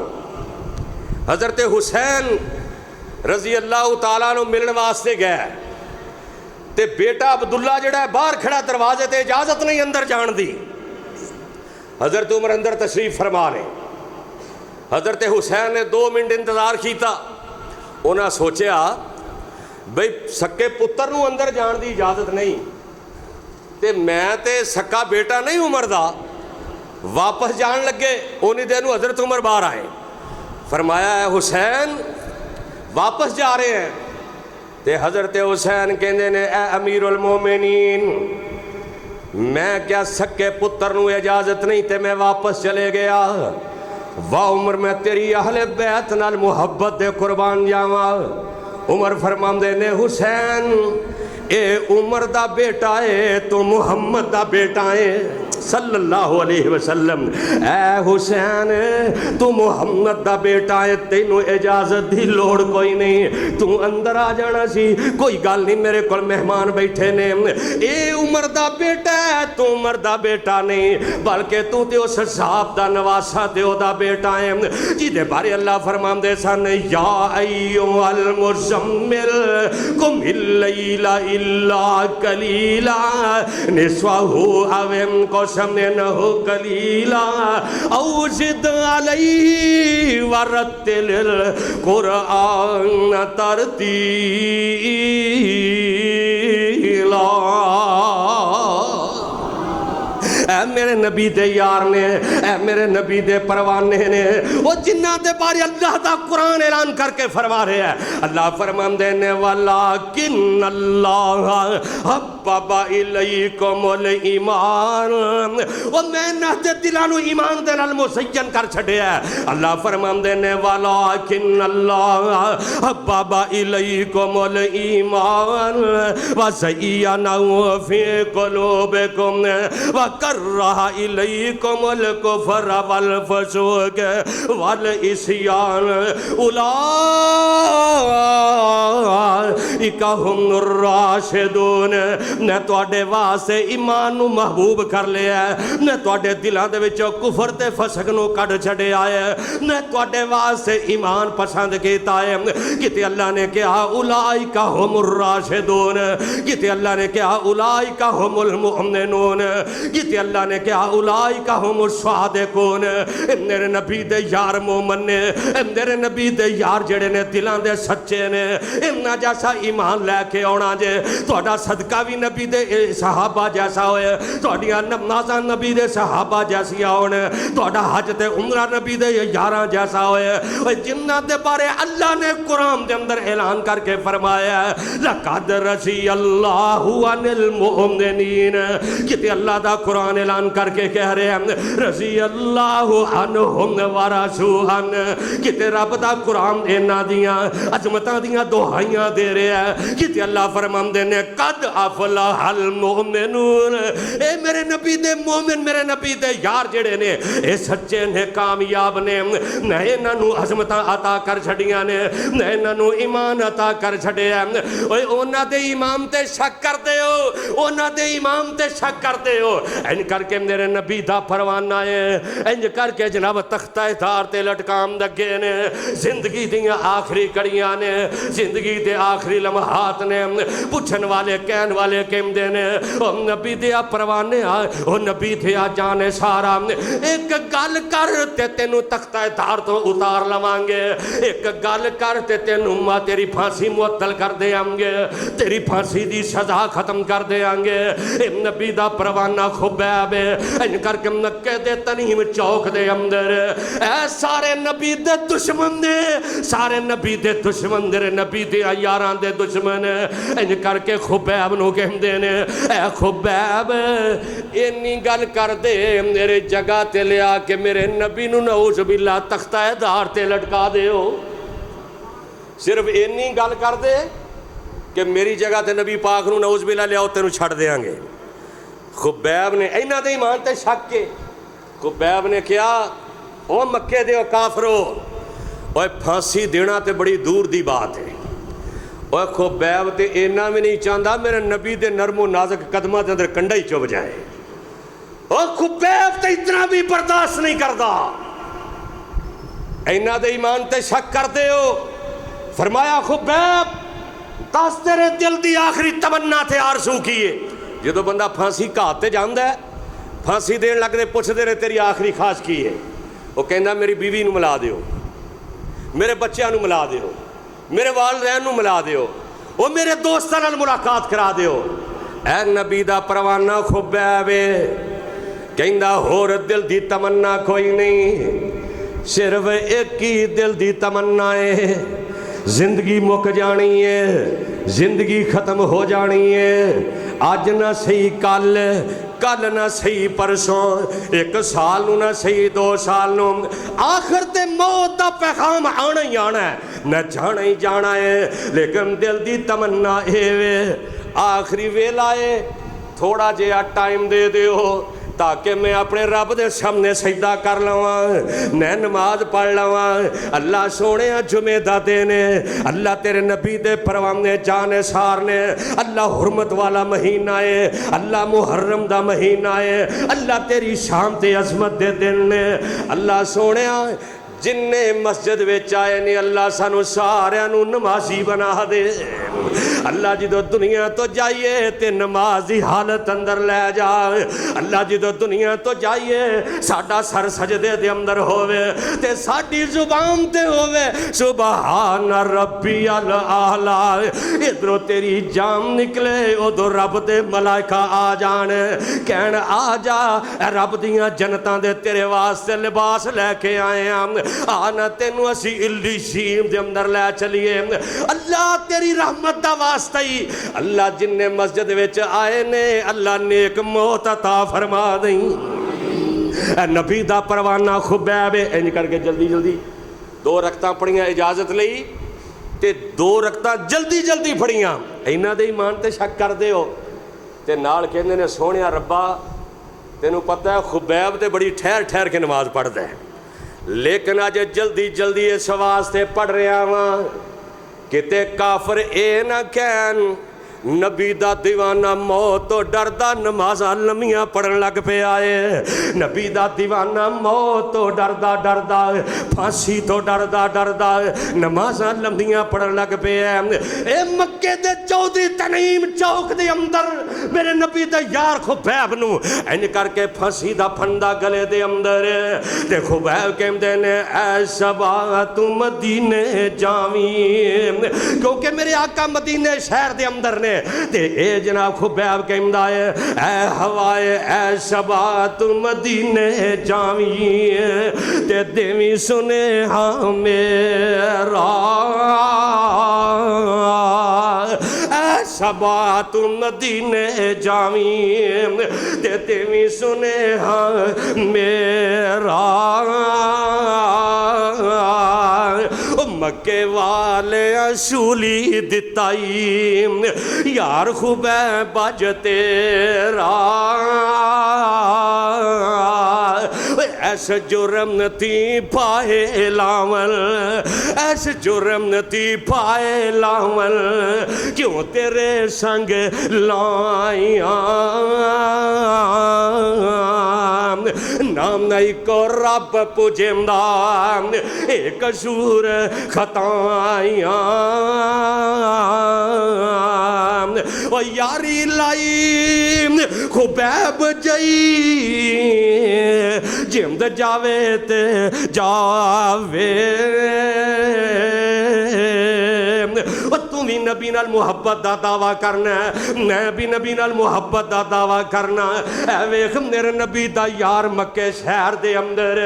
حضرت حسین رضی اللہ تعالیٰ عنہ ملن واسطے گئے تے بیٹا عبداللہ جڑا ہے باہر کھڑا دروازے تے اجازت نہیں اندر جان دی حضرت عمر اندر تشریف فرما لے حضرت حسین نے 2 منٹ انتظار کیتا انہاں سوچیا بھئی سکے پتر نو اندر جان دی اجازت نہیں تے میں تے سکا بیٹا نہیں عمر دا واپس جان لگے انہی دنوں حضرت عمر باہر آئے فرمایا ہے حسین واپس جا رہے ہیں تے حضرت حسین کہندے نے اے امیر المومنین میں کیا سکے پتر نو اجازت نہیں تے میں واپس چلے گیا واہ عمر میں تیری اہل بیت نال محبت دے قربان جاواں عمر فرماندے نے حسین اے عمر دا بیٹا ہے تو محمد دا بیٹا ہے صلی اللہ علیہ وسلم اے حسین تو محمد دا بیٹا ہے تینوں اجازت دی لوڑ کوئی نہیں تو اندر آ جانا سی کوئی گل نہیں میرے کول مہمان بیٹھے نے اے عمر دا بیٹا ہے تو عمر دا بیٹا نہیں بلکہ تو تے اس صاحب دا نواسا تے او دا بیٹا ہے جی دے بارے اللہ فرماندے سن یا ایھا المزمل قم اللیل الا قلیلا نصفہ او انقص منہ قلیلا او زد علیہ ورتل القرآن ترتیلا اے میرے نبی دے یار نے، اے میرے نبی دے پروانے نے، وہ جنہ دے بارے اللہ دا قرآن اعلان کر کے فرما رہے ہیں۔ اللہ فرماندے نے وَلَٰكِنَّ اللَّهَ حَبَّبَ إِلَيْكُمُ الْإِيمَانَ، وہ میں نہ دلانو ایمان دے نال مزین کر چھڑے ہے۔ اللہ فرماندے نے وَلَٰكِنَّ اللَّهَ حَبَّبَ إِلَيْكُمُ الْإِيمَانَ وَزَيَّنَهُ فِي قُلُوبِكُمْ وَكَرَّهَ إِلَيْكُمُ الْكُفْرَ وَالْفُسُوقَ وَالْعِصْيَانَ أُولَٰئِكَ هُمُ الرَّاشِدُونَ۔ نے تواڈے واسطے ایمان نو محبوب کر لیا ہے، نے تواڈے دلاں دے وچوں کفر تے فسق نو کڈ چھڈے آئے، نے تواڈے واسطے ایمان پسند کیتا ہے۔ کتے اللہ نے کہا اولئک هم الراشدون، کتے اللہ نے کہا اولئک هم المؤمنون، کتے اللہ نے کہا اولئک هم الصادقون۔ میرے نبی دے یار مومن نے، میرے نبی دے یار جڑے نے دلاں دے سچے نے، انہاں جیسا ایمان لے کے آنا جے، تہاڈا صدقہ بھی نبی دے صحابہ جیسا ہوئے، تہاڈیاں نمازاں نبی دے صحابہ جیسیاں ہونے، تہاڈا حج تے عمرہ نبی دے یاراں جیسا ہوئے۔ جنہاں دے بارے اللہ نے قرآن دے اندر اعلان کر کے فرمایا لَقَدْ رَضِيَ اللَّهُ عَنِ الْمُؤْمِنِينَ، کتے اللہ دا قرآن اعلان کر کے کہہ رہے ہیں رضی اللہ عنہم ورضوا عنہ، کتے رب دا قرآن اینا دیاں عظمتاں دیاں دہائیاں دے رہے ہیں، کتے اللہ فرماندے نے قد افلح المؤمنون، اے میرے نبی دے مومن، میرے نبی دے یار جڑے نے اے سچے نے، کامیاب نے، نہ انہاں نو عظمتاں عطا کر چھڑیاں نے، نہ انہاں نو ایمان عطا کر چھڑے ہیں۔ اوے انہاں دے ایمان تے شک کردے ہو، انہاں دے ایمان تے شک کردے ہو، ان کر کے میرے نبی دا پروانہ ہے، انج کر کے جناب تختہ دار تے لٹکام لگے نے، زندگی دیاں آخری کڑیاں نے، زندگی دے آخری لمحات نے، پوچھن والے کہن والے کہم دے نے او نبی دیا پروانے آئے، او نبی دیا جانے سارا، ایک گل کر تے تینوں تختہ دار تو اتار لوانگے، ایک گل کر تے تینوں ماں تیری پھانسی معطل کر دے آنگے، تیری پھانسی دی سزا ختم کر دے آنگے۔ نبی دا پروانہ خبیب ان کر کے مکہ دے تنیم چوک دے اندر اے سارے نبی دے دشمن دے، سارے نبی دے دشمن دے، نبی دے یاران دے دشمن ان کر کے خبیب نو کہم دے نے اے خبیب اینی گل کر دے میرے جگہ تے لیا کہ میرے نبی نو نعوذ باللہ تختہ دار تے لٹکا دے ہو، صرف اینی گل کر دے کہ میری جگہ تے نبی پاک نو نعوذ باللہ لیا تینوں چھڑ دیاں گے۔ خبیب نے اینا دے ایمان تے شک کے خبیب نے کیا او مکے دے کافرو، اوہ پھانسی دینا تے بڑی دور دی بات ہے، اوہ خبیب تے اینا میں نہیں چاندہ میرے نبی دے نرم و نازک قدمہ دے اندر کنڈا ہی چوب جائے، اوہ خبیب تے اتنا بھی برداشت نہیں کردا، اینا دے ایمان تے شک کر دے ہو۔ فرمایا خبیب دس تیرے دل دی آخری تمنا تے آرزو کیے، جدو بندہ پھانسی کہاتے جاندہ ہے، پھانسی دین لگ دے پوچھ دے رہے تیری آخری خواہش کی ہے، وہ کہندہ میری بیوی نو ملا دیو، میرے بچیاں نو ملا دیو، میرے والدین نو ملا دیو، وہ میرے دوستان نال ملاقات کرا دیو۔ اے نبی دا پروانہ خبیب کہندہ ہور دل دی تمنا کوئی نہیں، صرف ایک ہی دل دی تمنا ہے، زندگی مک جانی ہے، زندگی ختم ہو جانی ہے، آج نہ صحیح کل، کل نہ صحیح پرسوں، ایک سال نو نہ صحیح 2 سال نو، آخر تے موت دا پیغام آنا ہی آنا ہے، نہ جانا ہی جانا ہے، لیکن دل دی تمنا اے وے آخری ویلا ہے تھوڑا جہا ٹائم دے دیو تاکہ میں اپنے رب دے سامنے سجدہ کر لواں، میں نماز پڑھ لواں۔ اللہ سونے جمعہ دا دینے، اللہ تیرے نبی دے پروانے جانے سارنے، اللہ حرمت والا مہینہ ہے، اللہ محرم دا مہینہ ہے، اللہ تیری شان تے عظمت دے دن نے، اللہ سونے جن نے مسجد وچ آئے نے اللہ سانو سارے نو نمازی بنا دے۔ اللہ جدو دنیا تو جائیے تے نماز دی حالت اندر لے جا اللہ جدو دنیا تو جائیے ساڈا سر سجدے دے اندر ہووے تے ساڈی زبان تے ہووے سبحان ربی الاعلی ادھروں تیری جان نکلے ادھر رب دے ملائکہ آ جان کہن آ جا رب دیاں جنتاں دے تیرے واسطے لباس لے کے آئے ہیں آنا تینوں اسی علیشین دے اندر لے چلیے اللہ تیری رحمت دا واسطہ ہی اللہ جن نے مسجد وچ آئے نے اللہ نیک موت عطا فرما دیں نبی دا پروانہ خبیب انج کر کے جلدی جلدی 2 رکعتاں پڑھیاں اجازت لئی تے 2 رکعتاں جلدی جلدی پڑھیاں انہاں دے ایمان تے شک کر دے ہو تے نال کہندے نے سونیا ربا تینوں پتہ ہے خبیب تے بڑی ٹھہر ٹھہر کے نماز پڑھدا ہے لیکن اج جلدی جلدی اس واسطے پڑھ رہا ہاں کتے کافر اے نہ کہن نبی دا دیوانہ موت تو ڈردا نمازاں لمیاں پڑھن لگ پہ آئے نبی دا دیوانہ موت تو ڈردا ڈردا پھانسی تو ڈردا ڈردا نمازاں لمیاں پڑھن لگ پہ اے مکے دے چودھری تنعیم چوک دے اندر میرے نبی دا یار خبیب نو این کر کے پھانسی دا پھندا گلے دے اندر تے خبیب کہندے نے اے شبا تو مدینے جاویں کیونکہ میرے آقا مدینے شہر دے اندر نے تے اے جناب خبیب کہندہ ہے اے ہوائے اے شبا تو مدینے جاویں تے دیویں سنے ہاں میرا اے شبا تو مدینے جاویں تے دیویں سنے ہاں میرا مکے والے اصولی دتائی یار خبیب بج تیرا ایس جرم نتی پائے لاول ایس جرم نتی پائے لاول کیوں تیرے سنگ لائیاں نام نہیں کو رب پجھندہ ایک قصور خطائیاں و یاری لائی خبیب جئی جمد جاوے تے جاوے بھی نبی نال محبت دا دعویٰ کرنا ہے میں بھی نبی نال محبت دا دعویٰ کرنا اے ویخ میرے نبی دا یار مکے شہر دے اندر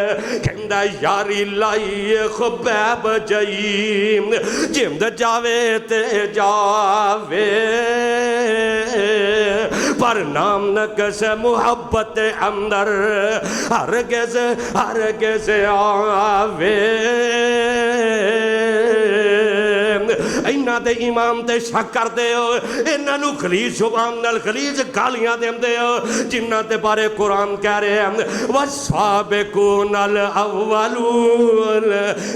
کہندہ یاری لائی خبیب جئیم جمد جاوے تے جاوے پر نام نکس محبت اندر ہرگز ہرگز آوے اینا دے امام تے شک کر دے ہو اینا نو خلیج شبان نال خلیج گالیاں دے دے ہو جنہ تے بارے قرآن کہہ رہے ہیں وَالسَّابِقُونَ الْأَوَّلُونَ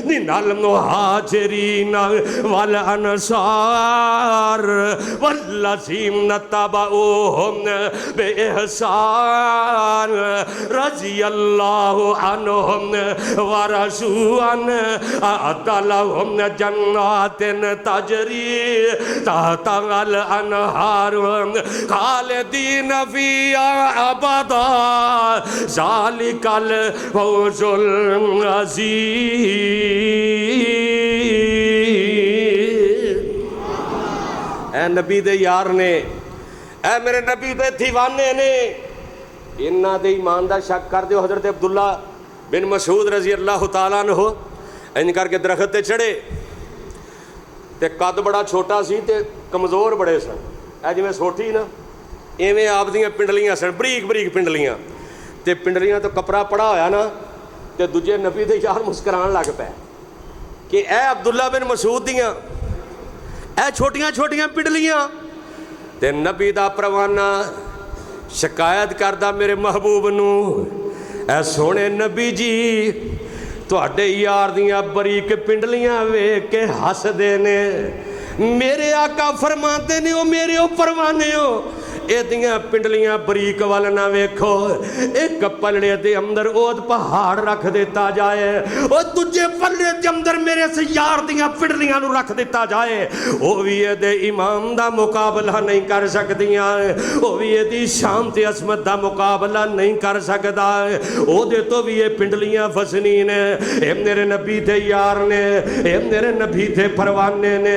مِنَ الْمُهَاجِرِينَ وَالْأَنصَارِ وَالَّذِينَ اتَّبَعُوهُمْ بِإِحْسَانٍ رَضِيَ اللَّهُ عَنْهُمْ وَرَضُوا عَنْهُ أَعَدَّ لَهُمْ جَنَّاتٍ تجری تحت الانہار خالدین فیہا ابدا ذالک الفوز العظیم اے نبی دے یار نے اے میرے نبی دے دیوانے نے انہاں دے ایمان دا شک کر دیو حضرت عبداللہ بن مسعود رضی اللہ تعالیٰ عنہ ان کر کے درخت تے چڑھے تے قد بڑا چھوٹا سی تے کمزور بڑے سن اے جی میں سوٹھی نا ایویں آپ دیاں پنڈلیاں سن بریک بریک پنڈلیاں تے پنڈلیاں تو کپڑا پڑا ہویا نا تے دوجے نبی دے یار مسکران لگ پے کہ اے عبداللہ بن مسعود دیاں اے چھوٹیاں چھوٹیاں پنڈلیاں تے نبی دا پروانہ شکایت کردہ میرے محبوب نو اے سونے نبی جی تواڈے یار دیاں بریک پنڈلیاں ویکھ کے ہس دے نے میرے آقا فرماتے نے او میرے او پروانے ہو ਇਹਦੀਆਂ ਪਿੰਡਲੀਆਂ ਬਰੀਕ ਵੱਲ ਨਾ ਵੇਖੋ, ਇੱਕ ਪੱਲੜੇ ਦੇ ਅੰਦਰ ਉਹ ਪਹਾੜ ਰੱਖ ਦਿੱਤਾ ਜਾਏ, ਉਹ ਦੂਜੇ ਪੱਲੜੇ ਦੇ ਅੰਦਰ ਮੇਰੇ ਯਾਰ ਦੀਆਂ ਪਿੰਡਲੀਆਂ ਨੂੰ ਰੱਖ ਦਿੱਤਾ ਜਾਏ, ਉਹ ਵੀ ਇਹਦੇ ਇਮਾਮ ਦਾ ਮੁਕਾਬਲਾ ਨਹੀਂ ਕਰ ਸਕਦੀਆਂ, ਉਹ ਵੀ ਇਹਦੀ ਸ਼ਾਨ ਤੇ ਅਜ਼ਮਤ ਦਾ ਮੁਕਾਬਲਾ ਨਹੀਂ ਕਰ ਸਕਦਾ, ਉਹਦੇ ਤੋਂ ਵੀ ਇਹ ਪਿੰਡਲੀਆਂ ਫਸਨੀ ਨੇ। ਇਹ ਮੇਰੇ ਨਬੀ ਦੇ ਯਾਰ ਨੇ, ਇਹ ਮੇਰੇ ਨਬੀ ਦੇ ਪਰਵਾਨੇ ਨੇ।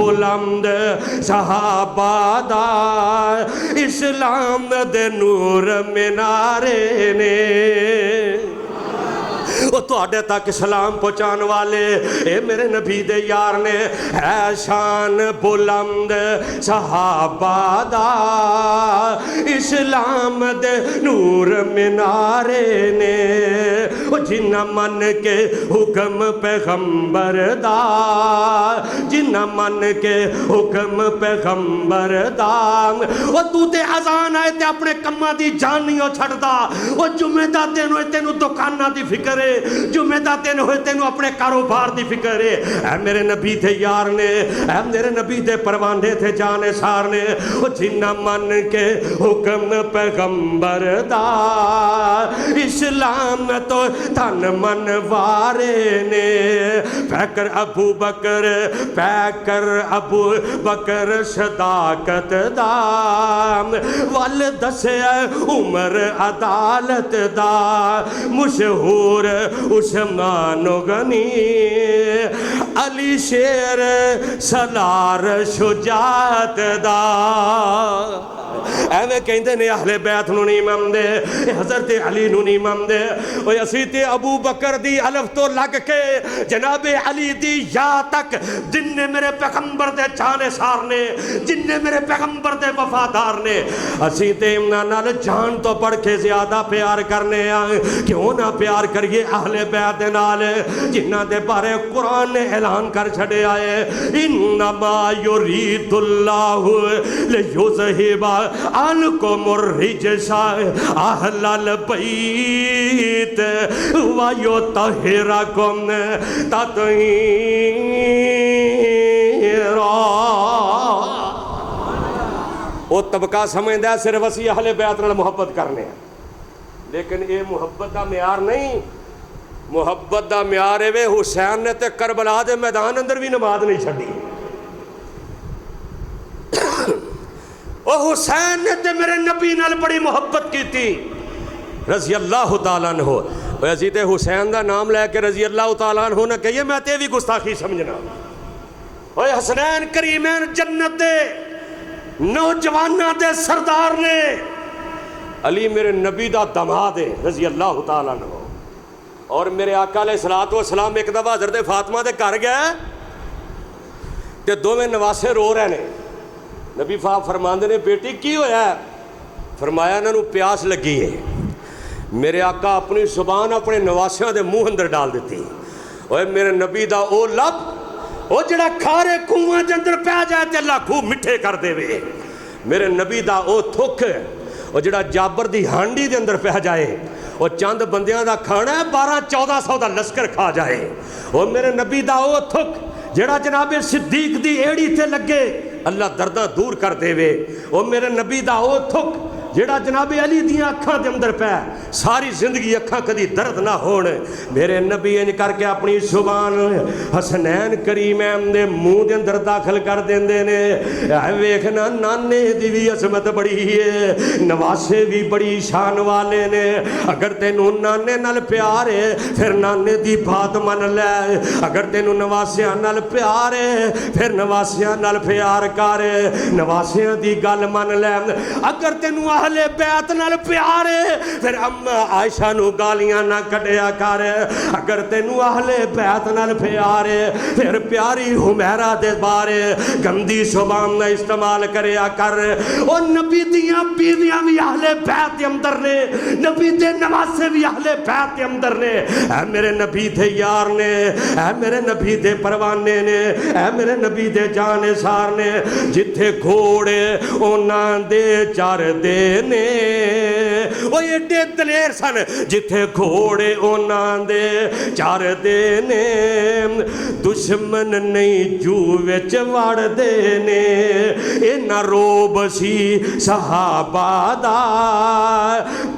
بلند صحابہ دا اسلام دے نور مینارے نے وہ تواڈے تک سلام پہنچان والے اے میرے نبی دے یار نے ہے شان بلند صحابہ دا اسلام دے نور مینارے نے وہ جنہ من کے حکم پیغمبر دا جنہ من کے حکم پیغمبر دا وہ تو تے اذان آئے تے اپنے کماں دی جان نہیں ہو چھڑ دا وہ جمعہ دا تینوں دکانہ دی فکر ہے جمعہ دا تینوں اپنے کاروبار دی فکر ہے اے میرے نبی تھے یار نے اے میرے نبی تھے پروانے تھے جانے سار نے وہ جنہ من کے حکم پیغمبر دا اسلام تو تن من وارے نے پیکر ابو بکر صداقت دا وال دسے عمر عدالت دا مشہور عثمان غنی علی شیر سلار شجاعت دا ایویں کہندے نے اہل بیت نو نہیں مندے حضرت علی نو نہیں مندے او اسی تے ابو بکر دی الف تو لگ کے جناب علی دی یا تک جن نے میرے پیغمبر دے جانے سار نے جن نے میرے پیغمبر دے وفادار نے اسی تے انہاں نال جان تو بڑھ کے زیادہ پیار کرنے کیوں نہ پیار کریے اہل بیت دے نال جنہاں دے بارے قرآن نے اعلان کر چھڑے آئے انما یرید اللہ لیذہب عنکم الرجس اہل البیت ویطہرکم تطہیرا وہ طبقہ سمجھدا صرف اسی اہل بیت نال محبت کرنے ہیں لیکن یہ محبت دا معیار نہیں محبت دا معیار ہے حسین نے تے کربلا دے میدان اندر بھی نماز نہیں چھڈی او حسین نے تے میرے نبی نال بڑی محبت کی تھی رضی اللہ تعالیٰ عنہ ویسی تے حسین دا نام لے کے رضی اللہ تعالیٰ عنہ نہ کہیے میں تے بھی گستاخی سمجھنا اوے حسنین کریمین جنت دے نوجوانہ دے سردار نے علی میرے نبی دا دماد ہے رضی اللہ تعالیٰ عنہ اور میرے آقا علیہ السلام ایک دفعہ حضرت فاطمہ دے گھر گئے تے دوویں نواسے رو رہے نے نبی فرماندے نے بیٹی کی ہویا ہے فرمایا انہوں نے پیاس لگی ہے میرے آقا اپنی زبان اپنے نواسیاں دے منہ اندر ڈال دیتی اوے میرے نبی دا او لب او جڑا کھارے کنواں دے اندر پہ جائے تے اللہ خوب مٹھے کر دے وے میرے نبی دا او تھک او جڑا جابر دی ہانڈی دے اندر پہ جائے او چند بندیاں دا کھانا ہے 1200-1400 دا لشکر کھا جائے او میرے نبی دا او تھک جڑا جناب صدیق دی ایڑی تے لگے اللہ دردہ دور کر دے وے او میرے نبی دا او تھک جڑا جناب علی دیاں اکھاں دے اندر پہ ساری زندگی اکھاں کدی درد نہ ہون میرے نبی انج کر کے اپنی زبان حسنین کریمین دے منہ دے اندر داخل کر دیندے نے ویکھنا نانے دی بھی عظمت بڑی ہے نواسے بھی بڑی شان والے نے اگر تینوں نانے نال پیار ہے پھر نانے دی بات من لے اگر تینوں نواسیاں نال پیار ہے پھر نواسیاں نال پیار کر نواسیاں دی گل من لے اگر تینوں اہل بیت نال پیار ہے پھر اما عائشہ نو گالیاں نہ کڈیا کر اگر تینوں اہل بیت نال پیار ہے پھر پیاری حمیرہ دے بارے گندی زبان نہ استعمال کریا کر او نبی دیاں بیویاں بھی اہل بیت دے اندر نے نبی دے نواسے بھی اہل بیت دے اندر نے اے میرے نبی دے یار نے اے میرے نبی دے پروانے نے اے میرے نبی دے جانے سار نے جتھے گھوڑے انہاں دے چار دے نے وہ ایڈے دلیر سن جتھے گھوڑے انہاں دے چار دے نے دشمن نہیں جو وچ وڑ دے نے انہاں روب سی صحابہ دا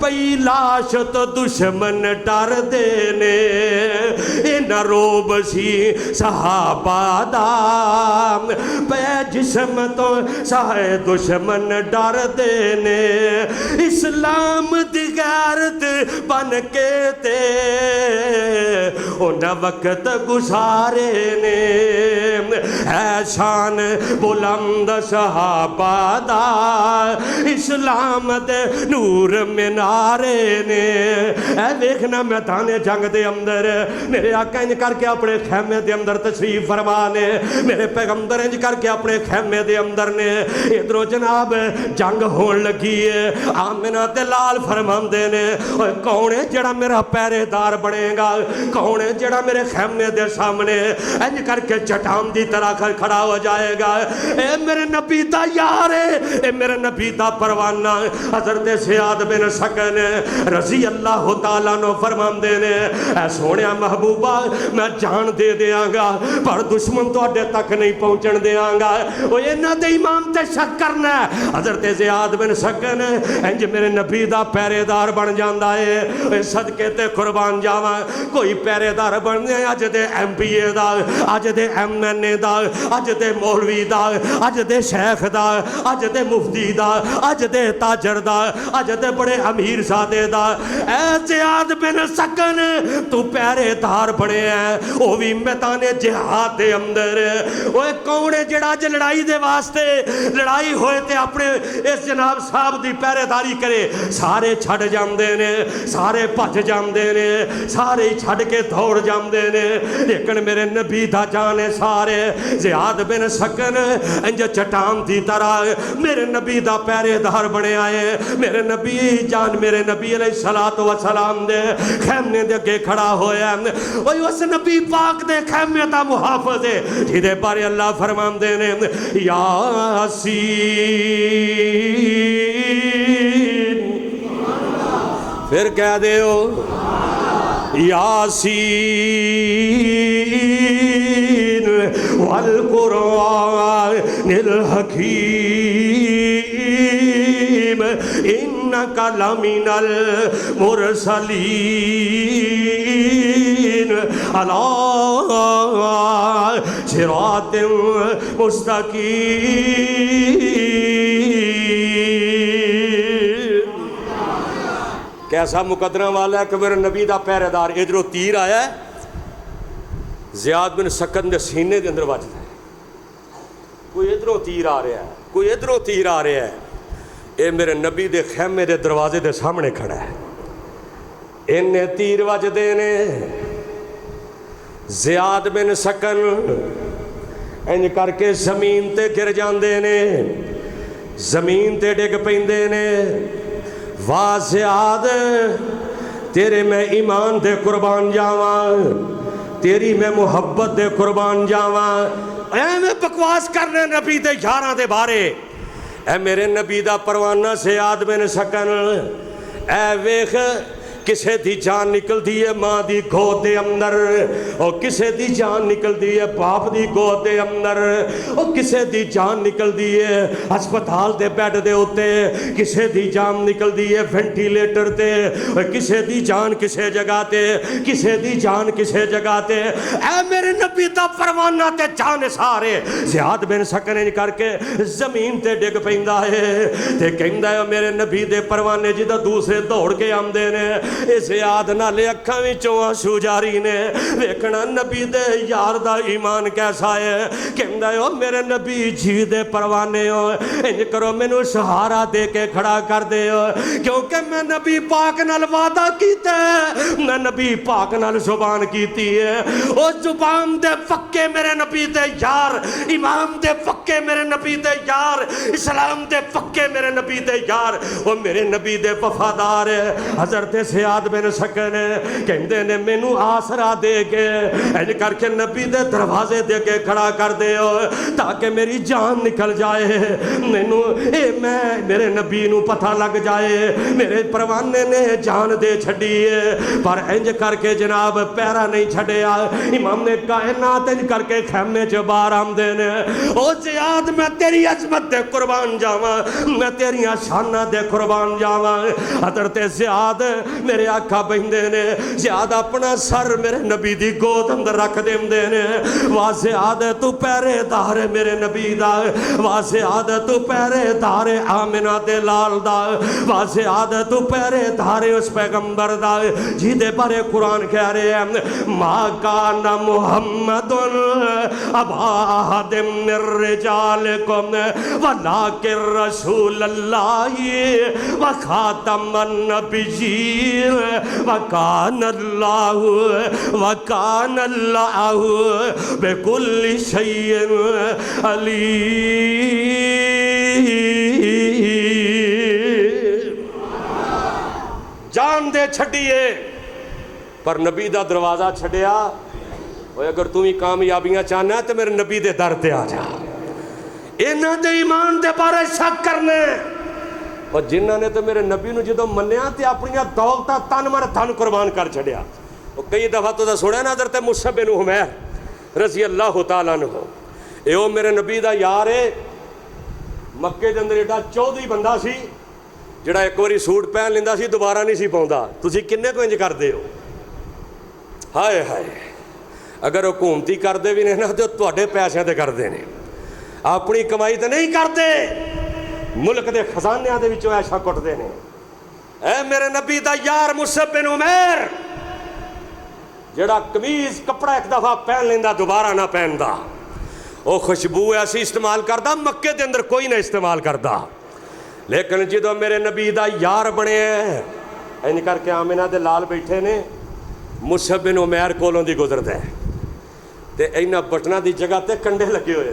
پئی لاش تو دشمن ڈر دے نے انہاں روب سی صحابہ دا پئی جسم تو سہے دشمن ڈر دے نے اسلام دی غیرت بن کے تے انہاں وقت گزارے نے اے شان بلند صحابہ دا اسلام دے نور مینارے نے اے دیکھنا میدان جنگ دے اندر میرے آقا انج کر کے اپنے خیمے دے اندر تشریف فرما نے میرے پیغمبر انج کر کے اپنے خیمے دے اندر نے ادھروں جناب جنگ ہون لگی ہے آمنہ تے لال فرماندے نے کون ہے جڑا میرا پہرے دار بنے گا کون ہے جڑا میرے خیمے دے سامنے انج کر کے چٹان دی طرح کھڑا ہو جائے گا اے میرے نبی دا یار ہے اے میرے نبی دا پروانہ حضرت سیاد بن سکن رضی اللہ تعالیٰ نو فرماندے نے اے سونیا محبوبہ میں جان دے دیاں گا پر دشمن تو اڈے تک نہیں پہنچن دیاں گا وہ انہاں دے امام تے شک کرنا ہے حضرت زیاد بن سکن انج میرے نبی دا پہرے دار بن جاندا ہے صدقے تے قربان جاواں کوئی پہرے دار بننے اج دے ایم پی اے دا اج دے ایم این اے دا اج دے مولوی دا اج دے شیخ دا اج دے مفتی دا اج دے تاجر دا اج دے بڑے امیر زادے دا اے زیاد بن سکن تو پہرے دار بنے ہیں وہ بھی میدان جہاد دے اندر وہ کون ہے جڑا اج لڑائی دے واسطے لڑائی ہوئے تے اپنے اس جناب صاحب دی پہرے داری کرے سارے چھڑ جاندے نے سارے بھج جاندے نے سارے چھڑ کے دوڑ جاندے نے لیکن میرے نبی دا جانے سارے زیاد بن سکن انج چٹان دی طرح میرے نبی دا پہرے دار بنے آئے میرے نبی جان میرے نبی علیہ السلام دے خیمے دے اگے کھڑا ہویا وہی اس نبی پاک دے خیمے دا محافظ ہے جیدے بارے اللہ فرمان دے نے یاسین پھر کہہ دے ہو یاسین والقرآن الحکیم انکا لمن المرسلین علی صراط مستقیم کیسا مقدرہ والا ہے کہ میرے نبی دا پہرے دار ادھروں تیر آیا ہے زیاد بن سکن دے سینے دے اندر وجدا ہے کوئی ادھروں تیر آ رہا ہے کوئی ادھروں تیر آ رہا ہے اے میرے نبی دے خیمے دے دروازے دے سامنے کھڑا ہے انہیں تیر وجدے نے زیاد بن سکن انج کر کے زمین تے گر جاندے نے زمین تے ڈگ پیندے نے واہ زیاد تیرے میں ایمان دے قربان جاواں تیری میں محبت دے قربان جاواں اے میں بکواس کرنے نبی دے یاراں دے بارے اے میرے نبی دا پروانہ زیاد بن سکن اے ویخ کسے دی جان نکل دی ہے ماں دی گود دے اندر اور کسے دی جان نکل دی ہے باپ دی گود دے اندر اور کسے دی جان نکل دی ہے ہسپتال دے بیڈ دے ہوتے کسے دی جان نکل دی ہے وینٹیلیٹر تے اور کسے دی جان کسے جگہ تے کسے دی جان کسے جگہ تے اے میرے نبی دا پروانہ تے جان سارے زیاد بن سکن کر کے زمین تے ڈگ پیندا ہے تے کہندا ہے میرے نبی دے پروانے جدوں دوسرے دوڑ کے آندے نے اس یاد نالے اکھاں وچوں آنسو جاری نے ویکھنا نبی دے یار دا ایمان کیسا ہے کہندا ہے او میرے نبی جی دے پروانے ہو انج کرو مینوں سہارا دے کے کھڑا کر دے ہو کیونکہ میں نبی پاک نال وعدہ کیتا ہے میں نبی پاک نال زبان کیتی ہے او زبان دے پکے میرے نبی دے یار امام دے پکے میرے نبی دے یار اسلام دے پکے میرے نبی دے یار او میرے نبی دے وفادار ہے حضرت زیاد بن سکن کہندے نے مینوں آسرا دے کے انج کر کے نبی دے دروازے دے کے کھڑا کر دے ہو تاکہ میری جان نکل جائے مینوں میں میرے نبی نو پتہ لگ جائے میرے پروانے نے جان دے چھڈی ہے پر انج کر کے جناب پیرا نہیں چھڈیا امام نے کائنات انج کر کے خیمے چ باہر آمدے نے او زیاد میں تیری عظمت دے قربان جاواں میں تیریاں شاناں دے قربان جاواں حضرت زیاد میرے آقا بہندے نے زیادہ اپنا سر میرے نبی دی گود اندر رکھ دیندے نے واسے آدھے تو پہرے دار میرے نبی دا واسے آدھے تو پہرے دار آمنہ دے لال دا واسے آدھے تو پہرے دار اس پیغمبر دا جی دے بارے قرآن کہہ رہے ہیں ما کان محمد ابا احد من رجالکم ولکن رسول اللہ وخاتم النبیین وکان اللہ بکل شیء علیم۔ جان دے چھڑیے پر نبی دا دروازہ چھڑیا اور اگر تم ہی کامیابیاں چاہنا ہے تو میرے نبی دے در تے آ جا انہاں دے ایمان دے بارے شک کرنے اور جنہاں نے تو میرے نبی نو جدو منیا تے اپنی دولتہ تن مر دھن قربان کر چھڑیا اور کئی دفعہ تو سوڑے نا حضرت مصعب بن عمیر رضی اللہ تعالیٰ عنہ اے او میرے نبی دا یار ہے مکے دے اندر ایڈا چودھری بندہ سی جڑا ایک واری سوٹ پہن لیندا سی دوبارہ نہیں سی پاؤندا تسی کنے کو انج کردے ہو ہائے ہائے اگر حکومتی کردے بھی نہیں نا تو تواڈے پیسے تے کردے نے اپنی کمائی تے نہیں کرتے ملک دے خزانیاں دے وچوں ایشا کٹدے نے اے میرے نبی دا یار مصعب بن عمیر جڑا قمیض کپڑا ایک دفعہ پہن لیندا دوبارہ نہ پہندا او خوشبو ایسی استعمال کردا مکے دے اندر کوئی نہ استعمال کردا لیکن جدو میرے نبی دا یار بنے ہیں این کر کے آمنہ دے لال بیٹھے نے مصعب بن عمیر کولوں دی گزر دے تے اینا بٹنا دی جگہ تے کنڈے لگے ہوئے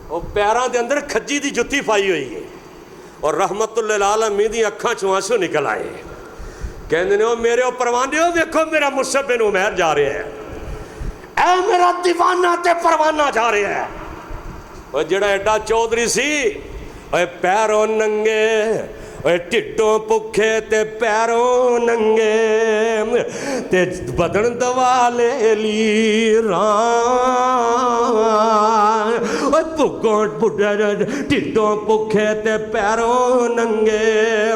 اور پیران دے اندر کھجی دی جتی پائی ہوئی ہے اور رحمت اللہ العالمین دی اکھاں چوں آنسو نکل آئے کہندے نے او میرے او پروانہ ہو دیکھو میرا مصعب بن عمیر جا رہے ہیں اے میرا دیوانہ تے پروانہ جا رہے ہیں اور جڑا ایڈا چودھری سی اے پیروں ننگے اے ٹھڈوں پکھے تے پیروں ننگے تے بدن دوالے لیران اے پکھوں ٹھڈوں پکھے تے پیروں ننگے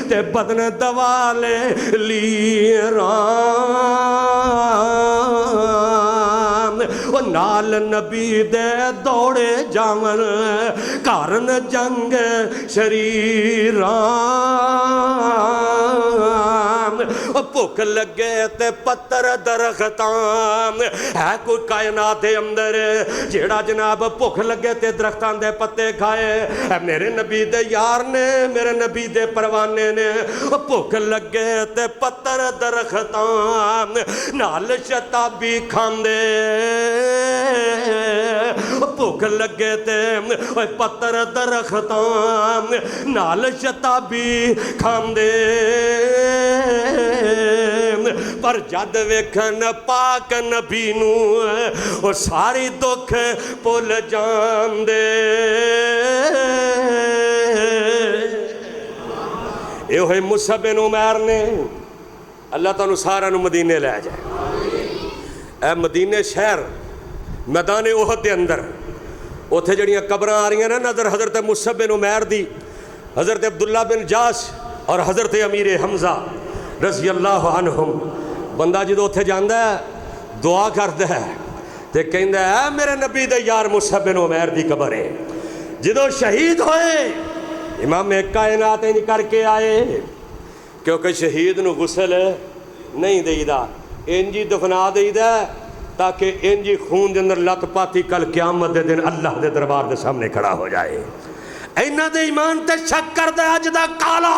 تے بدن دوالے لیران وہ نال نبی دے دوڑے جاون کارن جنگ شریران بھوک لگے تے پتر درختان ہے کوئی کائنات اندر جیڑا جناب بھوک لگے تے درختان دے پتے کھائے میرے نبی دے یار نے میرے نبی دے پروانے نے بھوک لگے تے پتر درختان نال شتابی کھاندے بھوک لگے تے پتر درختان نال شتابی کھاندے پر جد ویکھن پاک نبی نو او ساری دکھ بھول جاندے اے ہوئے مصعب بن عمیر نے اللہ تعالیٰ سارا نو مدینے لے جائے اے مدینے شہر میدان احد دے اندر اوتھے جڑیاں قبراں آ رہی ہیں نا نظر حضرت مصعب بن عمیر دی حضرت عبداللہ بن جاش اور حضرت امیر حمزہ رضی اللہ عنہم بندہ جدو اتھے جاندہ ہے دعا کرتا ہے تے کہندہ ہے اے میرے نبی دے یار مصعب بن عمیر دی قبر ہے جدو شہید ہوئے امام کائنات نہیں کر کے آئے کیونکہ شہید نو غسل نہیں دئی دا انجی دفنا دئی دا تاکہ انجی خون دے اندر لت پاتی کل قیامت دے دن اللہ دے دربار دے سامنے کھڑا ہو جائے اینا دے ایمان تے شک کر دے اج دا کالا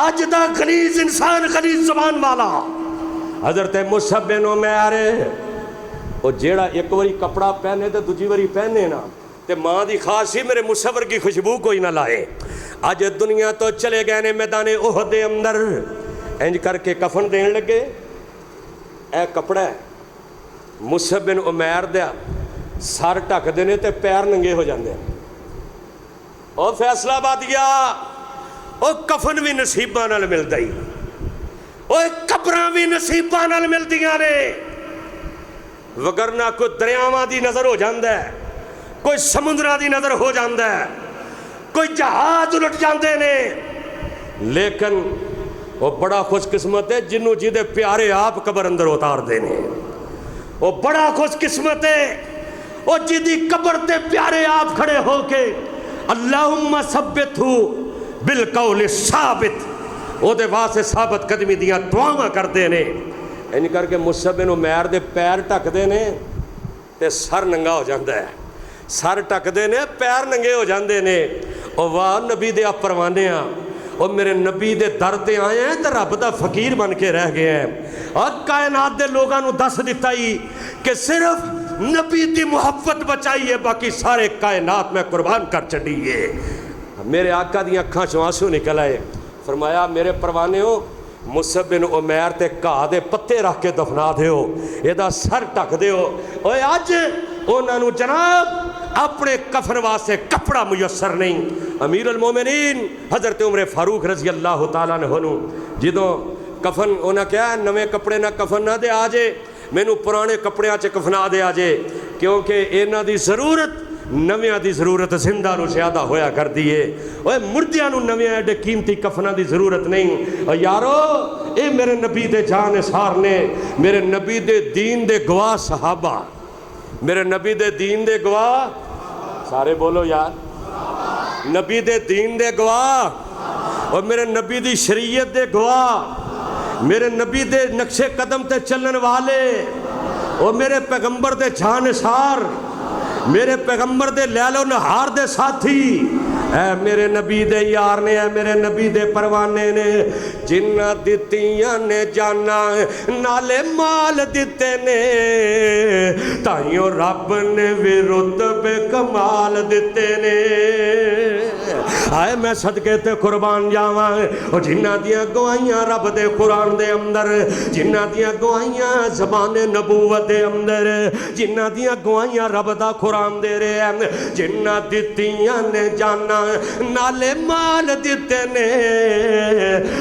اج دا غلیظ انسان غلیظ زبان والا حضرت مصعب بن عمیر او جیڑا ایک واری کپڑا پہنے تے دوجی واری پہنے نا تے ماں دی خاص ہی میرے مصور کی خوشبو کوئی نہ لائے اج دنیا تو چلے گئے نے میدان احد دے اندر انج کر کے کفن دین لگے اے کپڑا ہے مصعب بن عمیر دیا سر ٹک دینے تے پیر ننگے ہو جاندے او فیصلہ بات گیا او کفن بھی نصیبہ نال مل دائی او قبراں بھی نصیبہ نال مل دیا نے وگرنہ کوئی دریاواں دی نظر ہو جاندہ ہے کوئی سمندرہ دی نظر ہو جاندہ ہے کوئی جہاز الٹ جاندے نے لیکن وہ بڑا خوش قسمت ہے جنوں جیدے پیارے آپ قبر اندر اتار دینے. وہ بڑا خوش قسمت ہے وہ جیدی قبر تے پیارے آپ کھڑے ہو کے اللہم ثبت ہو بالقول ثابت وہ دے واسے ثابت قدمی دیاں دعاواں کر دینے. ان کر کے مصعب بن عمیر دے پیر ٹک دینے تے سر ننگا ہو جاندہ ہے. سر ٹک دینے پیر ننگے ہو جاندے نے. او واہ نبی دے آپ پروانے ہاں اور میرے نبی دے در تے آئے ہیں تو رب دا فقیر بن کے رہ گئے ہیں. اور کائنات دے لوگاں نو دس دیتا ہی کہ صرف نبی دی محبت بچائی ہے باقی سارے کائنات میں قربان کر چڑھیے. میرے آقا دی اکھاں چوں آنسو نکل آئے. فرمایا میرے پروانے ہو مصعب بن عمیر تے گھاہ دے پتے رکھ کے دفنا دیو یہ دا سر ٹک دیو. اوے اج انہاں نو جناب اپنے کفن واسطے کپڑا میسر نہیں. امیر المومنین حضرت عمر فاروق رضی اللہ تعالیٰ عنہ جدوں کفن انہاں کہا نویں کپڑے نہ کفن نہ دے آجے مینوں پرانے کپڑیاں چ کفنا دے آجے کیونکہ انہاں دی ضرورت نویاں دی ضرورت زندہ نو زیادہ ہویا کر دیئے. اوے مردیاں نو نویاں ایڈے قیمتی کفناں دی ضرورت نہیں. اور یارو اے میرے نبی دے جان سار نے میرے نبی دے دین دے گواہ صحابہ میرے نبی دے دین دے گواہ سارے بولو یار نبی دے دین دے گواہ اور میرے نبی دی شریعت دے گواہ میرے نبی دے نقش قدم تے چلن والے اور میرے پیغمبر دے جان سار میرے پیغمبر دے لیل و نہار دے ساتھی اے میرے نبی دے یار نے اے میرے نبی دے پروانے نے جنہ دتیاں نے جانا نالے مال دیتے نے تائیوں رب نے بھی رتبے کمال دیتے نے. آئے میں صدقے تے قربان جاواں اور جنہ دیاں گوائیاں رب دے قرآن دے اندر جنہ دیاں گوائیاں زبان نبوت دے اندر جنہ دیاں گوائیاں رب دا قرآن دے رہے ہیں جنہ دتیاں نے جانا نالے مال دیتے نے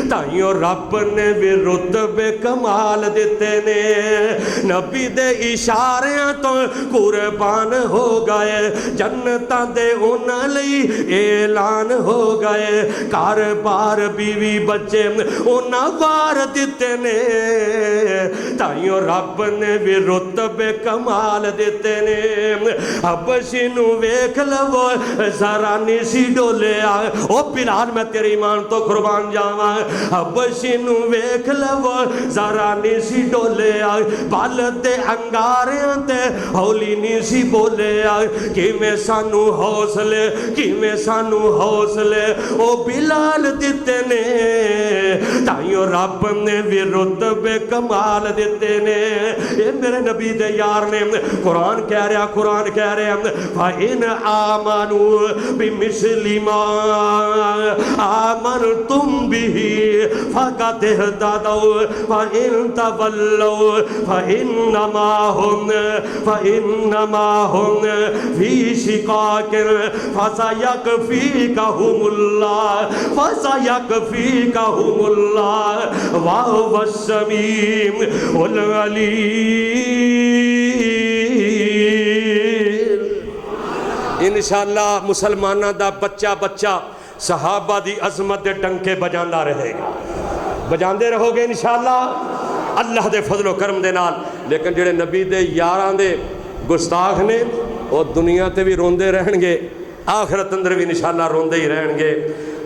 تائیوں رب نے بھی رتبے کمال دیتے نے. نبی دے اشاریاں تو قربان ہو گئے جنتاں دے انہاں لئی اعلان ہو گئے کار بار بیوی بچے انہاں وار دیتے نے تائیوں رب نے بھی رتبے کمال دیتے نے. حبشی نو ویکھ لو ذرا نہیں سی ڈولے آئے او بلال میں تیرے ایمان تو قربان جاواں حبشی نو ویکھ لو ذرا نہیں سی ڈولے آئے بالتے انگاریاں تے ہولی نہیں سی بولے آئے کیویں سانو حوصلے او بلال دیتے نے تائیوں رب نے بھی رتبے کمال دیتے نے. اے میرے نبی دے یار نے قرآن کہہ رہا فَإِنْ آمَنُوا بِمِثْلِ مَا آمَنْتُمْ بِهِ فَقَدِ اهْتَدَوْا وَإِنْ تَوَلَّوْا فَإِنَّمَا هُمْ فِي شِقَاقٍ فَسَيَكْفِيكَهُمُ اللَّهُ وَهُوَ السَّمِيعُ الْعَلِيمُ. انشاءاللہ مسلمانہ دا بچہ صحابہ دی عظمت دے ٹنکے بجاندہ رہے گا بجاندے رہو گے انشاءاللہ اللہ دے فضل و کرم دے نال. لیکن جڑے نبی دے یاران دے گستاخ نے وہ دنیا تے بھی روندے رہن گے آخرت اندر بھی انشاءاللہ روندے ہی رہن گے.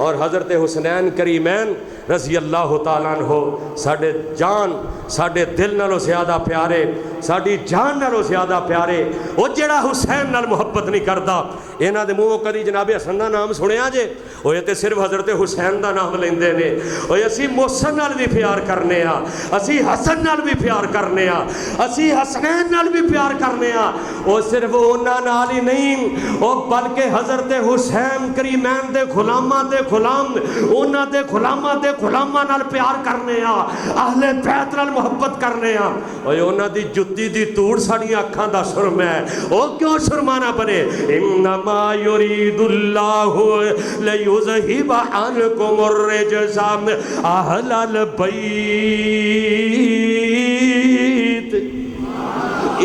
اور حضرت حسنین کریمین رضی اللہ تعالیٰ عنہ ساڑھے جان ساڑھے دل نالو زیادہ پیارے ساڑھی جان نالو زیادہ پیارے وہ جڑا حسین نال محبت نہیں کرتا اینا دے منہ کدی جناب حسن دا نام سنے آجے وہ یہ تے صرف حضرت حسین دا نام لیندے نے وہ اسی محسن نال بھی پیار کرنے ہاں اسی حسن نال بھی پیار کرنے ہاں اسی حسنین نال بھی پیار کرنے ہاں وہ صرف اونا نال ہی نہیں وہ بلکہ حضرت حسین کریمین دے غلامہ دے غلام اونا دے غلامہ نال پیار کرنے ہاں اہل بیت نال محبت کرنے ہاں اور اونا دی جتی دی توڑ ساڑی اکھاں دا سرم ہے وہ کیوں سرمانہ بنے انما یرید اللہ لیذہب عنکم الرجس اہل البیت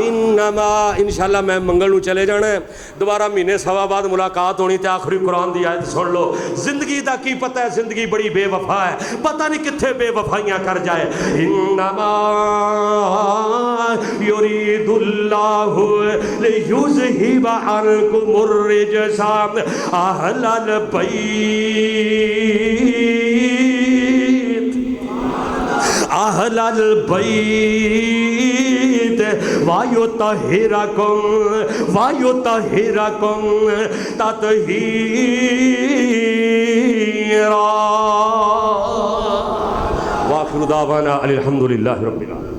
انما انشاءاللہ میں منگل نو چلے جانا ہے، دوبارہ مہینے سوا بعد ملاقات ہونی تے آخری قرآن دی آیت سن لو۔ زندگی دا کی پتہ ہے، زندگی بڑی بے وفا ہے، پتہ نہیں کتھے بے وفائیاں کر جائے۔ انما یرید اللہ لیذہب عنکم الرجس اہل البیت اہل البیت وَيُطَهِّرَكُمْ تَطْهِيرًا۔ وآخر دعوانا الحمد للہ رب العالمین۔